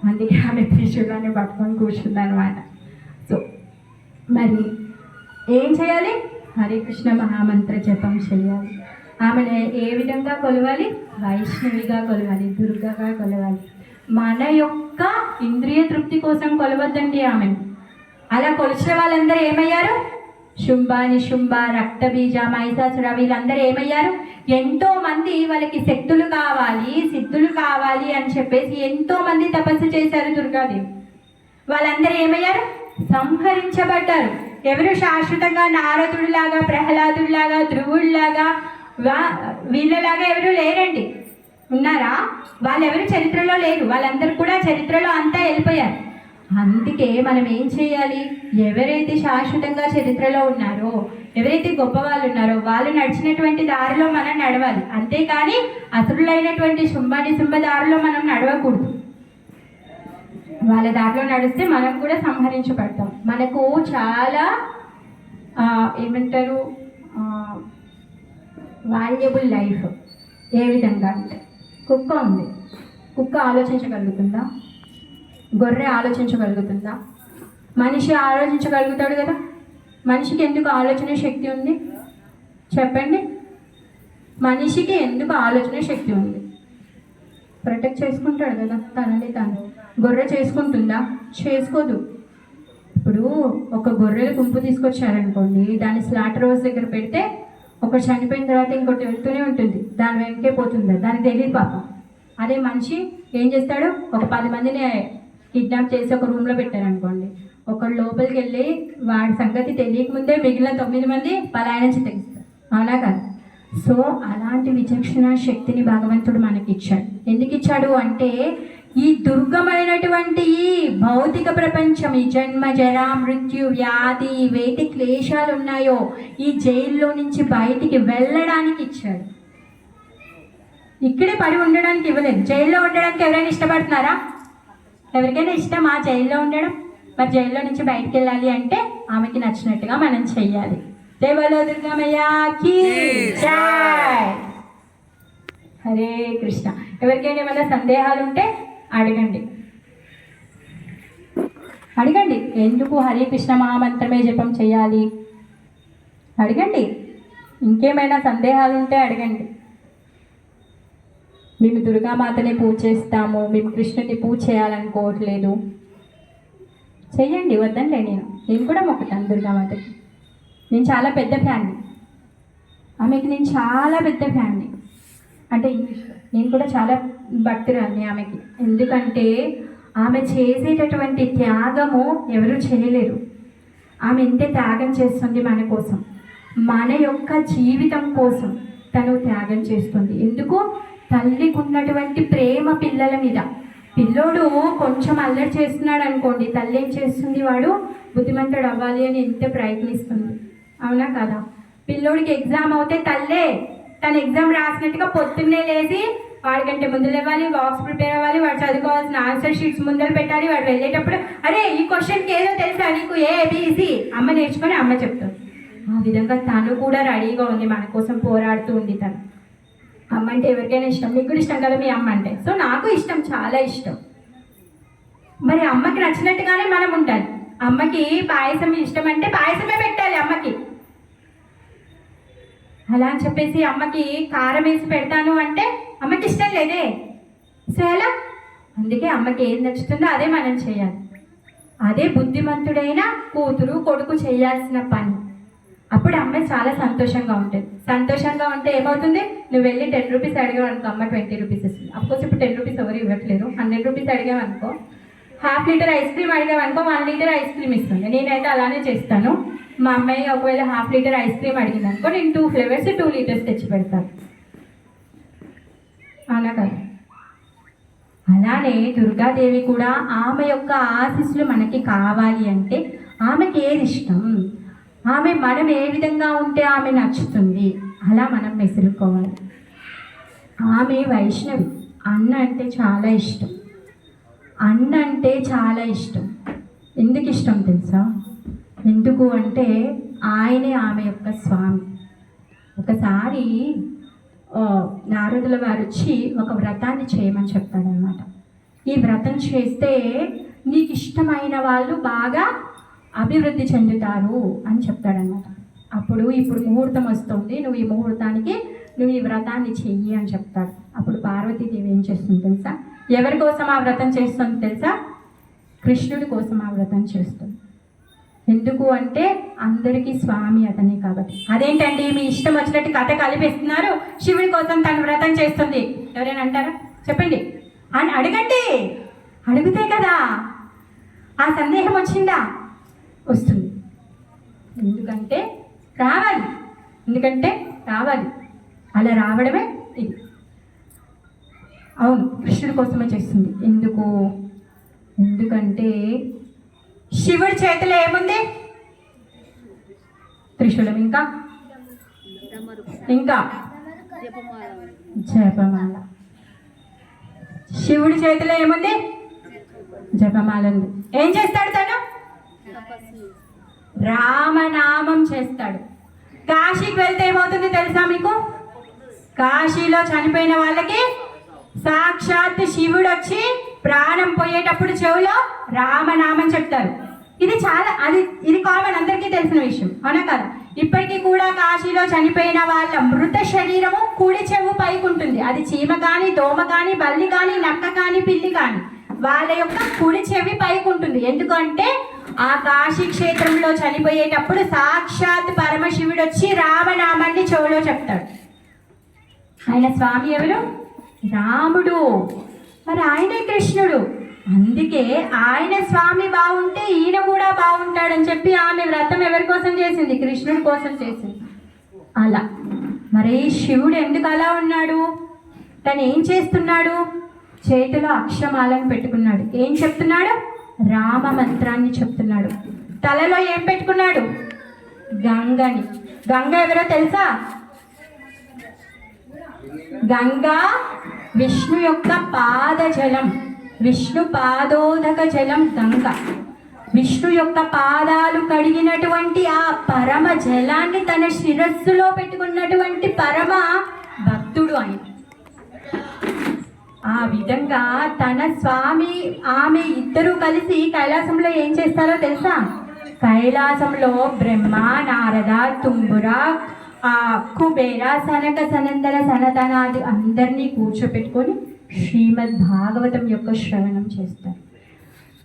అందుకే ఆమె త్రిశూలాన్ని పట్టుకొని కూర్చుంది అనమాట. సో మరి ఏం చేయాలి? హరే కృష్ణ మహామంత్ర జపం చేయాలి. ఆమెను ఏ విధంగా కొలవాలి? వైష్ణవిగా కొలవాలి, దుర్గగా కొలవాలి. మన యొక్క ఇంద్రియ తృప్తి కోసం కొలవద్దండి ఆమెను. అలా కొలిచిన వాళ్ళందరూ ఏమయ్యారు? శుంభ, నిశుంభ, రక్తబీజ, మహిషాసుర, వీళ్ళందరూ ఏమయ్యారు? ఎంతో మంది వాళ్ళకి శక్తులు కావాలి, సిద్ధులు కావాలి అని చెప్పేసి ఎంతో మంది తపస్సు చేశారు దుర్గాదేవి. వాళ్ళందరూ ఏమయ్యారు? సంహరించబడ్డారు. ఎవరు శాశ్వతంగా నారదుడిలాగా, ప్రహ్లాదుడిలాగా, ధ్రువుడిలాగా, వీళ్ళలాగా ఎవరు లేరండి. ఉన్నారా? వాళ్ళెవరు చరిత్రలో లేరు. వాళ్ళందరూ కూడా చరిత్రలో అంతా వెళ్ళిపోయారు. అందుకే మనం ఏం చేయాలి? ఎవరైతే శాశ్వతంగా చరిత్రలో ఉన్నారో, ఎవరైతే గొప్ప వాళ్ళు ఉన్నారో వాళ్ళు నడిచినటువంటి దారిలో మనం నడవాలి. అంతేకాని అసురులైనటువంటి శుంభ దారిలో మనం నడవకూడదు. వాళ్ళ దారిలో నడిస్తే మనం కూడా సంహరించబడతాం. మనకు చాలా ఏమంటారు, వాల్యుబుల్ లైఫ్. ఏ విధంగా అంటే, కుక్క ఉంది. కుక్క ఆలోచించగలుగుతుందా? గొర్రె ఆలోచించగలుగుతుందా? మనిషి ఆలోచించగలుగుతాడు కదా. మనిషికి ఎందుకు ఆలోచన శక్తి ఉంది చెప్పండి? మనిషికి ఎందుకు ఆలోచన శక్తి ఉంది? ప్రొటెక్ట్ చేసుకుంటాడు కదా తనని తాను. గొర్రె చేసుకుంటుందా? చేసుకోదు. ఇప్పుడు ఒక గొర్రెల గుంపు తీసుకొచ్చారనుకోండి, దాన్ని స్లాటర్ హౌస్ దగ్గర పెడితే ఒకటి చనిపోయిన తర్వాత ఇంకోటి వెళ్తూనే ఉంటుంది, దాని వెనకే పోతుంది, దానికి తెలియదు పాపం. అదే మనిషి ఏం చేస్తాడు? ఒక 10 మందిని కిడ్నాప్ చేసి ఒక రూమ్లో పెట్టారనుకోండి, ఒకడు లోపలికి వెళ్ళి వాడి సంగతి తెలియకముందే మిగిలిన 9 మంది పలాయనం తెగిస్తారు, అవునా కదా? సో అలాంటి విచక్షణ శక్తిని భగవంతుడు మనకి ఇచ్చాడు. ఎందుకు ఇచ్చాడు అంటే, ఈ దుర్గమైనటువంటి ఈ భౌతిక ప్రపంచం, ఈ జన్మ జరా మృత్యు వ్యాధి ఏవైతే క్లేశాలు ఉన్నాయో ఈ జైల్లో నుంచి బయటికి వెళ్ళడానికి ఇచ్చాడు. ఇక్కడే పడి ఉండడానికి ఇవ్వలేదు. జైల్లో ఉండడానికి ఎవరైనా ఇష్టపడుతున్నారా? ఎవరికైనా ఇష్టమా జైల్లో ఉండడం? మరి జైల్లో నుంచి బయటికి వెళ్ళాలి అంటే ఆమెకి నచ్చినట్టుగా మనం చెయ్యాలి. జై బలో దుర్గమయ్యకి జై. హరే కృష్ణ. ఎవరికైనా ఏమైనా సందేహాలు ఉంటే అడగండి. ఎందుకు హరే కృష్ణ మహామంత్రమే జపం చేయాలి అడగండి. ఇంకేమైనా సందేహాలు ఉంటే అడగండి. మేము దుర్గామాతని పూజ చేస్తాము, మేము కృష్ణుని పూజ చేయాలనుకోవట్లేదు, చెయ్యండి, వద్దండి. నేను కూడా మొక్కుతాను దుర్గామాతకి. నేను చాలా పెద్ద ఫ్యాన్ని, ఆమెకి నేను చాలా పెద్ద ఫ్యాన్ని. అంటే నేను కూడా చాలా భక్తురాన్ని ఆమెకి. ఎందుకంటే ఆమె చేసేటటువంటి త్యాగము ఎవరు చేయలేరు. ఆమె ఎంత త్యాగం చేస్తుంది మన కోసం, మన యొక్క జీవితం కోసం తను త్యాగం చేస్తుంది. ఎందుకు? తల్లికి ఉన్నటువంటి ప్రేమ పిల్లల మీద. పిల్లోడు కొంచెం అల్లరి చేస్తున్నాడు అనుకోండి, తల్లి ఏం చేస్తుంది? వాడు బుద్ధిమంతుడు అవ్వాలి అని ఎంత ప్రయత్నిస్తుంది, అవునా కదా? పిల్లోడికి ఎగ్జామ్ అవుతే తల్లే తను ఎగ్జామ్ రాసినట్టుగా పొద్దున్నే లేచి వాడికంటే ముందు లేవాలి, బాక్స్ ప్రిపేర్ అవ్వాలి, వాడు చదువుకోవాల్సిన ఆన్సర్ షీట్స్ ముందర పెట్టాలి. వాడు వెళ్ళేటప్పుడు అరే ఈ క్వశ్చన్కి ఏదో తెలుసా నీకు, ఏబిసి అమ్మ నేర్చుకొని అమ్మ చెప్తుంది. ఆ విధంగా తను కూడా రెడీగా ఉంది, మన కోసం పోరాడుతూ ఉంది. తను అమ్మ అంటే ఎవరికైనా ఇష్టం. మీకు కూడా ఇష్టం కదా మీ అమ్మ అంటే. సో నాకు ఇష్టం, చాలా ఇష్టం. మరి అమ్మకి నచ్చినట్టుగానే మనం ఉండాలి. అమ్మకి పాయసం ఇష్టం అంటే పాయసమే పెట్టాలి అమ్మకి. అలా అని చెప్పేసి అమ్మకి కారం వేసి పెడతాను అంటే అమ్మకి ఇష్టం లేదే. సో ఎలా? అందుకే అమ్మకి ఏం నచ్చుతుందో అదే మనం చేయాలి. అదే బుద్ధిమంతుడైన కూతురు కొడుకు చేయాల్సిన పని. అప్పుడు అమ్మ చాలా సంతోషంగా ఉంటుంది. సంతోషంగా ఉంటే ఏమవుతుంది? నువ్వు వెళ్ళి 10 రూపీస్ అడిగావు అనుకో, అమ్మ 20 రూపీస్ ఇస్తుంది. అఫ్కోర్స్ ఇప్పుడు 10 రూపీస్ ఎవరు ఇవ్వట్లేదు. 100 రూపీస్ అడిగావు అనుకో, ½ లీటర్ ఐస్ క్రీమ్ అడిగావు అనుకో, 1 లీటర్ ఐస్ క్రీమ్ ఇస్తుంది. నేనైతే అలానే చేస్తాను. మా అమ్మాయి ఒకవేళ ½ లీటర్ ఐస్ క్రీమ్ అడిగింది అనుకో, నేను 2 ఫ్లేవర్స్ 2 లీటర్స్ తెచ్చి పెడతాను, అవునా కదా? అలానే దుర్గాదేవి కూడా ఆమె యొక్క ఆశీస్సులు మనకి కావాలి అంటే ఆమెకి ఏది ఇష్టం, ఆమె మనం ఏ విధంగా ఉంటే ఆమె నచ్చుతుంది, అలా మనం మెసులుకోవాలి. ఆమె వైష్ణవి. అన్న అంటే చాలా ఇష్టం. అన్న అంటే చాలా ఇష్టం. ఎందుకు ఇష్టం తెలుసా? ఎందుకు అంటే ఆయనే ఆమె యొక్క స్వామి. ఒకసారి నారదుల వారు వచ్చి ఒక వ్రతాన్ని చేయమని చెప్తాడనమాట. ఈ వ్రతం చేస్తే నీకు ఇష్టమైన వాళ్ళు బాగా అభివృద్ధి చెందుతారు అని చెప్తాడనమాట. ఇప్పుడు ముహూర్తం వస్తుంది, నువ్వు ఈ ముహూర్తానికి నువ్వు ఈ వ్రతాన్ని చెయ్యి అని చెప్తాడు. అప్పుడు పార్వతీదేవి ఏం చేస్తుంది తెలుసా? ఎవరి కోసం ఆ వ్రతం చేస్తుంది తెలుసా? కృష్ణుడి కోసం ఆ వ్రతం చేస్తుంది. ఎందుకు అంటే అందరికీ స్వామి అతనే కాబట్టి. అదేంటండి మీ ఇష్టం వచ్చినట్టు కథ కలిపిస్తున్నారు, శివుడి కోసం తను వ్రతం చేస్తుంది ఎవరైనా అంటారా? చెప్పండి అని అడగండి. అడిగితే కదా ఆ సందేహం వచ్చిందా? వస్తుంది. ఎందుకంటే రావాలి. అలా రావడమే ఇది. అవును, కృష్ణుడి కోసమే చేస్తుంది. ఎందుకంటే శివుడి చేతిలో ఏముంది? త్రిశూలం, ఇంకా జపమాల. శివుడి చేతిలో ఏముంది? జపమాల ఉంది. ఏం చేస్తాడు తను? రామనామం చేస్తాడు. కాశీకి వెళ్తే ఏమవుతుంది తెలుసా మీకు? కాశీలో చనిపోయిన వాళ్ళకి సాక్షాత్ శివుడు వచ్చి ప్రాణం పోయేటప్పుడు చెవులో రామనామం చెప్తారు. ఇది కామన్, అందరికీ తెలిసిన విషయం, అవునా కదా? ఇప్పటికీ కూడా కాశీలో చనిపోయిన వాళ్ళ మృత శరీరము కుడి చెవు పైకి ఉంటుంది. అది చీమ కానీ, దోమ కానీ, బల్లి కానీ, నక్క కానీ, పిల్లి కానీ, వాళ్ళ యొక్క కుడి చెవి పైకి ఉంటుంది. ఎందుకంటే ఆ కాశీ క్షేత్రంలో చనిపోయేటప్పుడు సాక్షాత్ పరమశివుడు వచ్చి రామనామాన్ని చెవులో చెప్తాడు. ఆయన స్వామి ఎవరు? రాముడు. మరి ఆయనే కృష్ణుడు. అందుకే ఆయన స్వామి బాగుంటే ఈయన కూడా బాగుంటాడని చెప్పి ఆమె వ్రతం ఎవరి కోసం చేసింది? కృష్ణుడి కోసం చేసింది. అలా మరి శివుడు ఎందుకు అలా ఉన్నాడు? తను ఏం చేస్తున్నాడు? చేతిలో అక్షమాలను పెట్టుకున్నాడు. ఏం చెప్తున్నాడు? రామ మంత్రాన్ని చెప్తున్నాడు. తలలో ఏం పెట్టుకున్నాడు? గంగని. గంగ ఎవరో తెలుసా? గంగా విష్ణు యొక్క పాదజలం, విష్ణు పాదోదక జలం గంగ. విష్ణు యొక్క పాదాలు కడిగినటువంటి ఆ పరమ జలాన్ని తన శిరస్సులో పెట్టుకున్నటువంటి పరమ భక్తుడు ఆయన. ఆ విధంగా తన స్వామి ఆమె ఇద్దరు కలిసి కైలాసంలో ఏం చేస్తారో తెలుసా? కైలాసంలో బ్రహ్మ, నారద, తుంబుర, కుబేర, సనక, సనందన, సనతనాది అందరినీ కూర్చోపెట్టుకొని శ్రీమద్ భాగవతం యొక్క శ్రవణం చేస్తారు.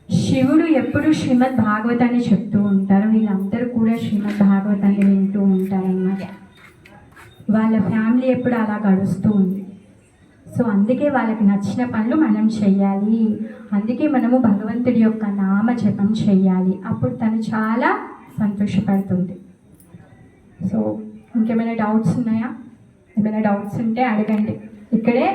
శివుడు ఎప్పుడు శ్రీమద్ భాగవతాన్ని చెప్తూ ఉంటారు, వీళ్ళందరూ కూడా శ్రీమద్ భాగవతాన్ని వింటూ ఉంటారన్నమాట. వాళ్ళ ఫ్యామిలీ ఎప్పుడు అలా గడుస్తూ ఉంది. సో అందుకే వాళ్ళకి నచ్చిన పనులు మనం చెయ్యాలి, అందుకే మనము భగవంతుడి యొక్క నామ జపం చెయ్యాలి. అప్పుడు తను చాలా సంతోషపడుతుంది. సో ఇంకేమైనా డౌట్స్ ఉన్నాయా? ఏమైనా డౌట్స్ ఉంటే అడగండి. ఇక్కడే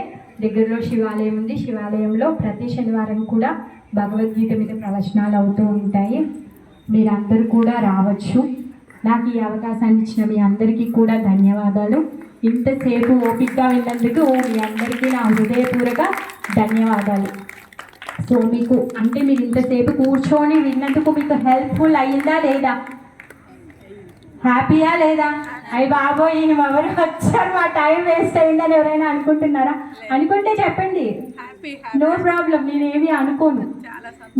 దగ్గరలో శివాలయం ఉంది. శివాలయంలో ప్రతి శనివారం కూడా భగవద్గీత మీద ప్రవచనాలు అవుతూ ఉంటాయి. మీరందరూ కూడా రావచ్చు. నాకు ఈ అవకాశాన్ని ఇచ్చిన మీ అందరికీ కూడా ధన్యవాదాలు. ఇంతసేపు ఓపికగా విన్నందుకు మీ అందరికీ నా హృదయపూర్వక ధన్యవాదాలు. సో మీకు అంటే మీరు ఇంతసేపు కూర్చొని విన్నందుకు మీకు హెల్ప్ఫుల్ అయ్యిందా లేదా? హ్యాపీయా లేదా? అయ్యి బాబోయ్ ఎవరు వచ్చారు, మా టైం వేస్ట్ అయిందని ఎవరైనా అనుకుంటున్నారా? అనుకుంటే చెప్పండి, నో ప్రాబ్లం, నేనేమి అనుకోను.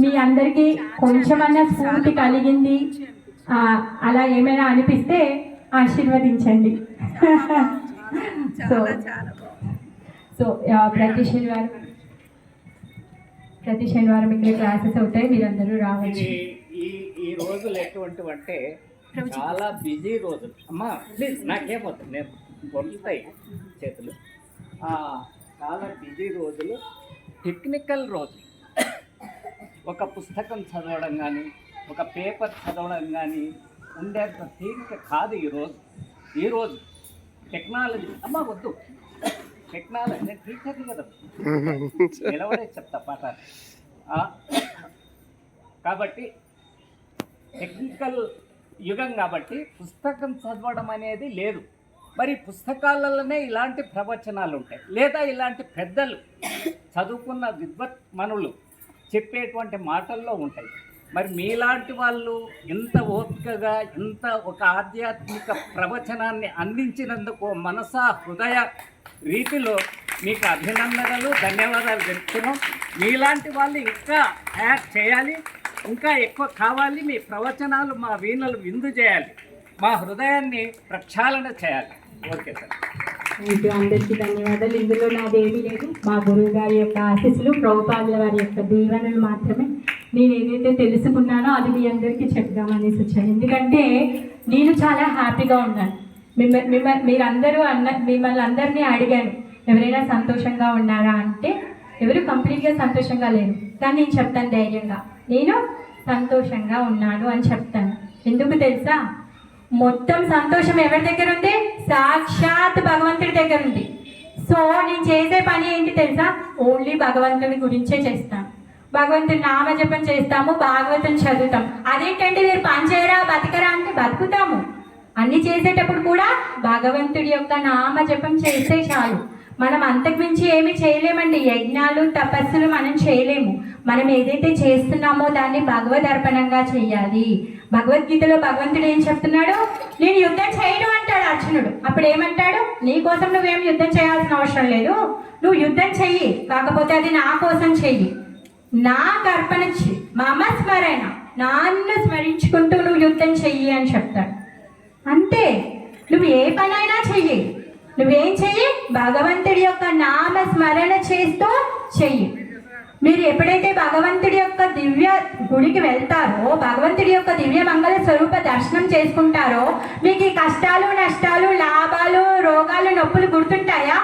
మీ అందరికీ కొంచెమన్నా స్ఫూర్తి కలిగింది అలా ఏమైనా అనిపిస్తే ఆశీర్వదించండి. సో ప్రతి శనివారం ఇక్కడ క్లాసెస్ అవుతాయి, మీరందరూ రావచ్చు. ఈ రోజులు ఎటువంటివి అంటే చాలా బిజీ రోజులు. అమ్మా ప్లీజ్ నాకేమవుతుంది, నేను పొందుతాయి చేతులు. చాలా బిజీ రోజులు, టెక్నికల్ రోజులు. ఒక పుస్తకం చదవడం కానీ ఒక పేపర్ చదవడం కానీ ఉండేంత తీరిక కాదు ఈరోజు టెక్నాలజీ. అమ్మ వద్దు, టెక్నాలజీ నేను టీచర్ని కదా, నిలబడే చెప్తా పాఠాలు. కాబట్టి టెక్నికల్ యుగం కాబట్టి పుస్తకం చదవడం అనేది లేదు. మరి పుస్తకాలలోనే ఇలాంటి ప్రవచనాలు ఉంటాయి, లేదా ఇలాంటి పెద్దలు చదువుకున్న విద్వత్మనులు చెప్పేటువంటి మాటల్లో ఉంటాయి. మరి మీలాంటి వాళ్ళు ఇంత ఓపికగా ఇంత ఒక ఆధ్యాత్మిక ప్రవచనాన్ని అందించినందుకు మనసా హృదయ రీతిలో మీకు అభినందనలు, ధన్యవాదాలు తెలుపుతున్నాం. మీలాంటి వాళ్ళు ఇంకా యాడ్ చేయాలి, ఇంకా ఎక్కువ కావాలి. మీ ప్రవచనాలు మా వీణలు విందు చేయాలి, మా హృదయాన్ని ప్రక్షాళన చేయాలి. ఓకే సార్, మీకు అందరికీ ధన్యవాదాలు. ఇందులో నాదేమీ లేదు, మా గురువు గారి యొక్క ఆశీస్సులు, ప్రభుపాదుల వారి యొక్క దీవెనలు మాత్రమే. నేను ఏదైతే తెలుసుకున్నానో అది మీ అందరికీ చెప్దామనేసి వచ్చాను. ఎందుకంటే నేను చాలా హ్యాపీగా ఉన్నాను. మీరందరూ మిమ్మల్ని అందరినీ అడిగాను, ఎవరైనా సంతోషంగా ఉన్నారా అంటే ఎవరు కంప్లీట్గా సంతోషంగా లేరు. కానీ నేను చెప్తాను ధైర్యంగా, నేను సంతోషంగా ఉన్నాను అని చెప్తాను. ఎందుకు తెలుసా? మొత్తం సంతోషం ఎవరి దగ్గర ఉంది? సాక్షాత్ భగవంతుడి దగ్గర ఉంది. సో నేను చేసే పని ఏంటి తెలుసా? ఓన్లీ భగవంతుడి గురించే చేస్తాను. భగవంతుడి నామజపం చేస్తాము, భాగవతం చదువుతాం. అదేంటంటే మీరు పని చేయరా బతకరా అంటే బతుకుతాము. అన్ని చేసేటప్పుడు కూడా భగవంతుడి యొక్క నామజపం చేస్తే చాలు. మనం అంతకుమించి ఏమి చేయలేమండి. యజ్ఞాలు తపస్సులు మనం చేయలేము. మనం ఏదైతే చేస్తున్నామో దాన్ని భగవదర్పణంగా చేయాలి. భగవద్గీతలో భగవంతుడు ఏం చెప్తున్నాడు? నేను యుద్ధం చేయను అంటాడు అర్జునుడు. అప్పుడు ఏమంటాడు? నీ కోసం నువ్వేం యుద్ధం చేయాల్సిన అవసరం లేదు, నువ్వు యుద్ధం చెయ్యి, కాకపోతే అది నా కోసం చెయ్యి, నాకు అర్పణ చెయ్యి, మమ స్మరణ, నాన్ను స్మరించుకుంటూ నువ్వు యుద్ధం చెయ్యి అని చెప్తాడు. అంతే, నువ్వు ఏ పనైనా చెయ్యి. నువ్వేం చెయ్యి? భగవంతుడి యొక్క నామ స్మరణ చేస్తూ చెయ్యి. మీరు ఎప్పుడైతే భగవంతుడి యొక్క దివ్య గుడికి వెళ్తారో, భగవంతుడి యొక్క దివ్య మంగళ స్వరూప దర్శనం చేసుకుంటారో, మీకు ఈ కష్టాలు నష్టాలు లాభాలు రోగాలు నొప్పులు గుర్తుంటాయా?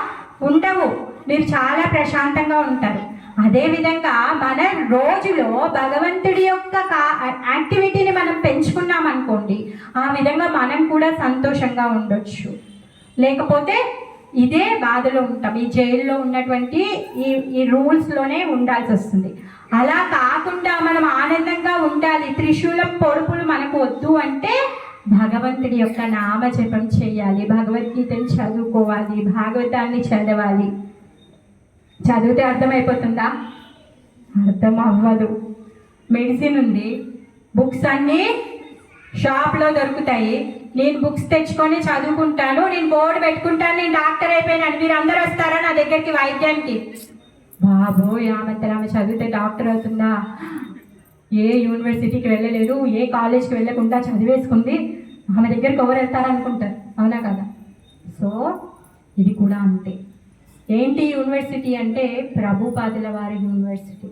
ఉండవు. మీరు చాలా ప్రశాంతంగా ఉంటారు. అదేవిధంగా మన రోజులో భగవంతుడి యొక్క యాక్టివిటీని మనం పెంచుకున్నాం అనుకోండి, ఆ విధంగా మనం కూడా సంతోషంగా ఉండొచ్చు. లేకపోతే ఇదే బాధలో ఉంటాం. ఈ జైల్లో ఉన్నటువంటి ఈ రూల్స్లోనే ఉండాల్సి వస్తుంది. అలా కాకుండా మనం ఆనందంగా ఉండాలి. త్రిశూలం పొడుపులు మనకు వద్దు అంటే భగవంతుడి యొక్క నామజపం చేయాలి, భగవద్గీతను చదువుకోవాలి, భాగవతాన్ని చదవాలి. చదివితే అర్థమైపోతుందా? అర్థం అవ్వదు. మెడిసిన్ ఉంది, బుక్స్ అన్నీ షాప్లో దొరుకుతాయి. నేను బుక్స్ తెచ్చుకొని చదువుకుంటాను, నేను బోర్డు పెట్టుకుంటాను, నేను డాక్టర్ అయిపోయినాను, మీరు అందరూ వస్తారా నా దగ్గరికి వైద్యానికి? బాబోయ్, ఆమె చదివితే డాక్టర్ అవుతుందా? ఏ యూనివర్సిటీకి వెళ్ళలేదు, ఏ కాలేజ్కి వెళ్ళకుండా చదివేసుకుంది, ఆమె దగ్గరికి ఎవరు వెళ్తారనుకుంటారు, అవునా కదా? సో ఇది కూడా అంతే. ఏంటి యూనివర్సిటీ అంటే ప్రభుపాదుల వారి యూనివర్సిటీ.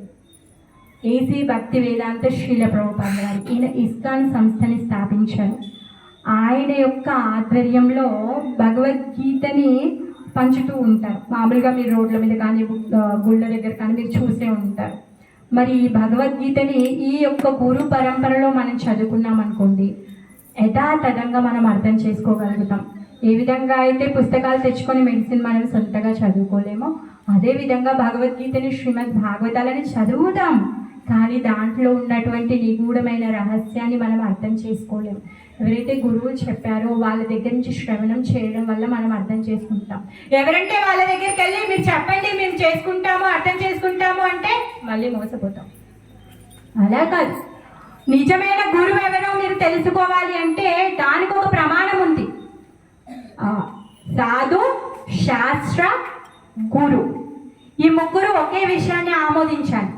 ఏసీ భక్తి వేదాంత శ్రీల ప్రభుపాద గారు, ఈయన ఇస్కాన్ సంస్థని స్థాపించారు. ఆయన యొక్క ఆధ్వర్యంలో భగవద్గీతని పంచుతూ ఉంటారు. మామూలుగా మీరు రోడ్ల మీద కానీ గుళ్ళ దగ్గర కానీ మీరు చూసే ఉంటారు. మరి ఈ భగవద్గీతని ఈ యొక్క గురు పరంపరలో మనం చదువుకున్నాం అనుకోండి, యథాతథంగా మనం అర్థం చేసుకోగలుగుతాం. ఏ విధంగా అయితే పుస్తకాలు తెచ్చుకొని మెడిసిన్ మనం సొంతగా చదువుకోలేమో, అదేవిధంగా భగవద్గీతని శ్రీమద్ భాగవతాలని చదువుతాం, కానీ దాంట్లో ఉన్నటువంటి నిగూఢమైన రహస్యాన్ని మనం అర్థం చేసుకోలేము. ఎవరైతే గురువులు చెప్పారో వాళ్ళ దగ్గర నుంచి శ్రవణం చేయడం వల్ల మనం అర్థం చేసుకుంటాం. ఎవరంటే వాళ్ళ దగ్గరికి వెళ్ళి మీరు చెప్పండి మేము చేసుకుంటాము అర్థం చేసుకుంటాము అంటే మళ్ళీ మోసపోతాం. అలా కాదు, నిజమైన గురువు ఎవరో మీరు తెలుసుకోవాలి అంటే దానికి ఒక ప్రమాణం ఉంది. సాధు, శాస్త్ర, గురు, ఈ ముగ్గురు ఒకే విషయాన్ని ఆమోదించాలి.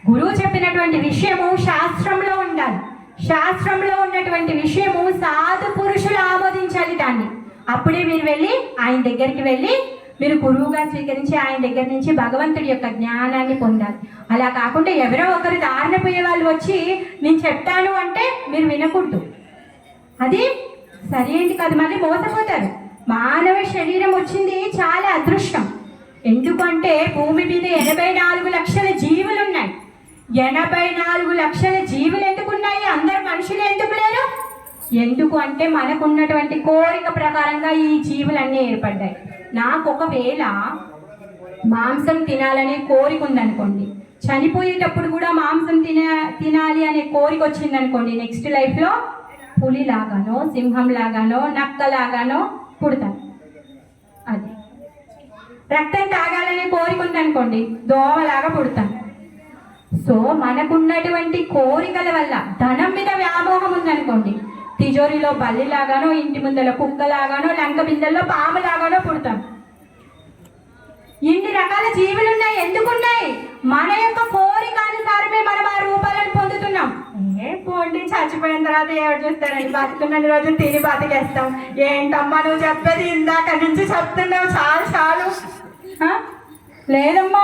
గురువు చెప్పినటువంటి విషయము శాస్త్రంలో ఉండాలి, శాస్త్రంలో ఉన్నటువంటి విషయము సాధు పురుషులు ఆమోదించాలి దాన్ని. అప్పుడే మీరు వెళ్ళి ఆయన దగ్గరికి వెళ్ళి మీరు గురువుగా స్వీకరించి ఆయన దగ్గర నుంచి భగవంతుడి యొక్క జ్ఞానాన్ని పొందాలి. అలా కాకుండా ఎవరో ఒకరు దారిన పోయే వాళ్ళు వచ్చి నేను చెప్తాను అంటే మీరు వినకూడదు, అది సరి ఏంటి కాదు, మళ్ళీ మోసపోతారు. మానవ శరీరం వచ్చింది చాలా అదృష్టం. ఎందుకంటే భూమి మీద 84 లక్షల జీవులు ఉన్నాయి. 84 లక్షల జీవులు ఎందుకున్నాయి? అందరు మనుషులు ఎందుకు లేరు? ఎందుకు అంటే మనకున్నటువంటి కోరిక ప్రకారంగా ఈ జీవులన్నీ ఏర్పడ్డాయి. నాకు ఒకవేళ మాంసం తినాలనే కోరిక ఉందనుకోండి, చనిపోయేటప్పుడు కూడా మాంసం తినాలి అనే కోరిక వచ్చిందనుకోండి, నెక్స్ట్ లైఫ్లో పులిలాగానో సింహంలాగానో నక్కలాగానో పుడతాను. అది రక్తం తాగాలనే కోరిక ఉందనుకోండి, దోమలాగా పుడతాను. సో మనకున్నటువంటి కోరికల వల్ల, ధనం మీద వ్యామోహం ఉందనుకోండి, తిజోరిలో బల్లిలాగానో ఇంటి ముందర కుక్కలాగానో లంక బిందెల్లో పాములాగానో పుడతాం. ఇన్ని రకాల జీవులు ఉన్నాయి. ఎందుకున్నాయి? మన యొక్క కోరిక అనుసారమే మనం ఆ రూపాలను పొందుతున్నాం. పోండి, చచ్చిపోయిన తర్వాత ఎవరు చూస్తారండి, బతుకున్న రోజు తిని బతికేస్తాం. ఏంటమ్మా నువ్వు చెప్పేది, ఇందాక నుంచి చెప్తున్నావు, చాలు చాలు. లేదమ్మా,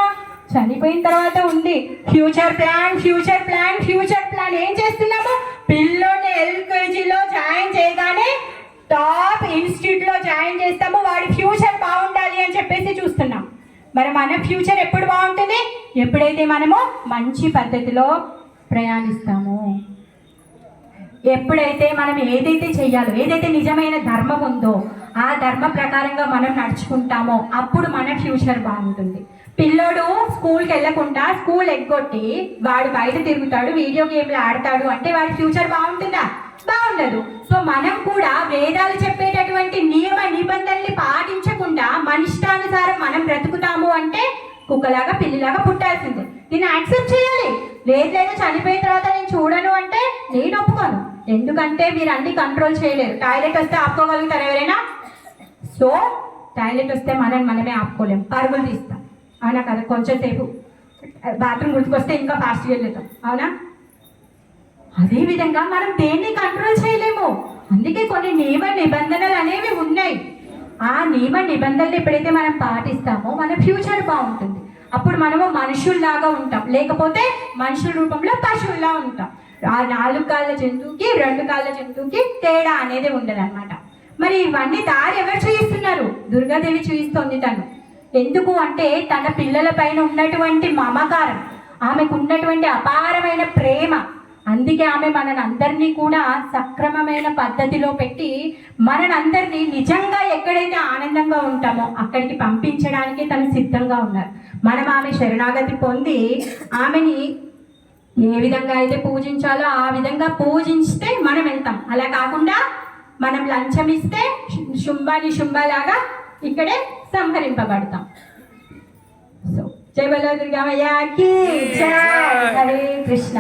చనిపోయిన తర్వాత ఉంది future plan, future plan, future plan. ఏం చేస్తున్నాము? పిల్లోని ఎల్కేజీలో జాయిన్ చేయగానే టాప్ ఇన్స్టిట్యూట్లో జాయిన్ చేస్తాము, వాడి ఫ్యూచర్ బాగుండాలి అని చెప్పేసి చూస్తున్నాం. మరి మన ఫ్యూచర్ ఎప్పుడు బాగుంటుంది? ఎప్పుడైతే మనము మంచి పద్ధతిలో ప్రయాణిస్తాము, ఎప్పుడైతే మనం ఏదైతే చెయ్యాలో, ఏదైతే నిజమైన ధర్మం ఉందో ఆ ధర్మ ప్రకారంగా మనం నడుచుకుంటామో అప్పుడు మన ఫ్యూచర్ బాగుంటుంది. పిల్లోడు స్కూల్కి వెళ్ళకుండా స్కూల్ ఎగ్గొట్టి వాడు బయట తిరుగుతాడు, వీడియో గేమ్లు ఆడతాడు అంటే వాడి ఫ్యూచర్ బాగుంటుందా? బాగుండదు. సో మనం కూడా వేదాలు చెప్పేటటువంటి నియమ నిబంధనల్ని పాటించకుండా మన ఇష్టానుసారం మనం బ్రతుకుతాము అంటే కుక్కలాగా పిల్లిలాగా పుట్టాల్సిందే. దీన్ని యాక్సెప్ట్ చేయాలి. లేదు చనిపోయిన తర్వాత నేను చూడను అంటే నేను ఒప్పుకోను. ఎందుకంటే మీరు అన్ని కంట్రోల్ చేయలేరు. టాయిలెట్ వస్తే ఆపుకోగలుగుతారు ఎవరైనా? సో టాయిలెట్ వస్తే మనమే ఆపుకోలేము, పరుగులు తీస్తాం, అవునా కదా? కొంచెం సేపు బాత్రూమ్ గుర్తుకొస్తే ఇంకా ఫాస్ట్గా వెళ్తాం, అవునా? అదేవిధంగా మనం దేన్ని కంట్రోల్ చేయలేము. అందుకే కొన్ని నియమ నిబంధనలు అనేవి ఉన్నాయి. ఆ నియమ నిబంధనలు ఎప్పుడైతే మనం పాటిస్తామో మన ఫ్యూచర్ బాగుంటుంది. అప్పుడు మనము మనుషుల్లాగా ఉంటాం, లేకపోతే మనుషుల రూపంలో పశువుల్లా ఉంటాం. ఆ 4 కాళ్ళ జంతువుకి 2 కాళ్ళ జంతువుకి తేడా అనేది ఉండదు అనమాట. మరి ఇవన్నీ దారి ఎవరు చూయిస్తున్నారు? దుర్గాదేవి చూయిస్తోంది. తను ఎందుకు అంటే తన పిల్లల పైన ఉన్నటువంటి మమకారం, ఆమెకు ఉన్నటువంటి అపారమైన ప్రేమ. అందుకే ఆమె మనందరినీ కూడా సక్రమమైన పద్ధతిలో పెట్టి మనందరినీ నిజంగా ఎక్కడైతే ఆనందంగా ఉంటామో అక్కడికి పంపించడానికి తను సిద్ధంగా ఉన్నారు. మనం ఆమె శరణాగతి పొంది ఆమెని ఏ విధంగా అయితే పూజించాలో ఆ విధంగా పూజిస్తే మనం వెళ్తాం. అలా కాకుండా మనం లంచం ఇస్తే శుంభాలాగా ఇక్కడే సంహరింపబడతాం. సో జై బలో దుర్గామయ్యకి జై. హరే కృష్ణ.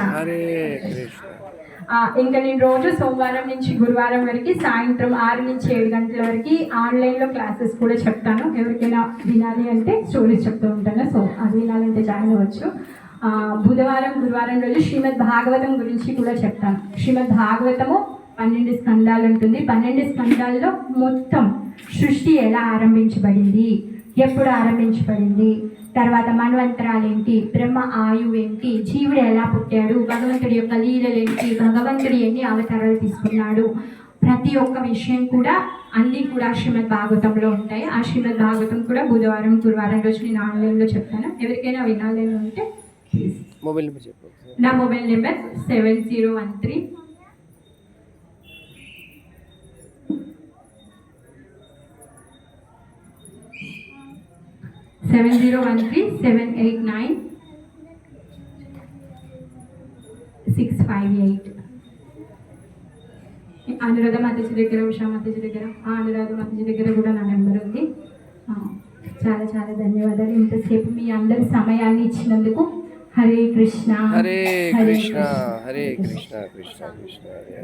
ఇంకా నేను రోజు సోమవారం నుంచి గురువారం వరకు సాయంత్రం 6 నుంచి 7 గంటల వరకు ఆన్లైన్లో క్లాసెస్ కూడా చెప్తాను. ఎవరికైనా వినాలి అంటే స్టోరీస్ చెప్తూ ఉంటాను, సో అది వినాలంటే జాయిన్ అవ్వచ్చు. బుధవారం గురువారం రోజు శ్రీమద్ భాగవతం గురించి కూడా చెప్తాను. శ్రీమద్ భాగవతము 12 స్కందాలు ఉంటుంది. 12 స్కందాల్లో మొత్తం సృష్టి ఎలా ఆరంభించబడింది, ఎప్పుడు ఆరంభించబడింది, తర్వాత మన్వంతరాలు ఏంటి, బ్రహ్మ ఆయువు ఏంటి, జీవుడు ఎలా పుట్టాడు, భగవంతుడి యొక్క లీలలు ఏంటి, భగవంతుడు ఎన్ని అవతారాలు తీసుకున్నాడు, ప్రతి ఒక్క విషయం కూడా అన్నీ కూడా శ్రీమద్ భాగవతంలో ఉంటాయి. ఆ శ్రీమద్ భాగవతం కూడా బుధవారం గురువారం రోజు నేను ఆన్లైన్లో చెప్తాను. ఎవరికైనా వినాలని ఉంటే మొబైల్ నెంబర్ చెప్పు. నా మొబైల్ నెంబర్ 7013 789 658. అనురాధ మాతాజీ దగ్గర, ఉషా మాతాజీ దగ్గర, అనురాధ మాతాజీ దగ్గర కూడా నా నెంబర్ ఉంది. చాలా చాలా ధన్యవాదాలు ఇంతసేపు మీ అందరి సమయాన్ని ఇచ్చినందుకు. హరే కృష్ణ హరే కృష్ణ హరే కృష్ణ కృష్ణ కృష్ణ హరే.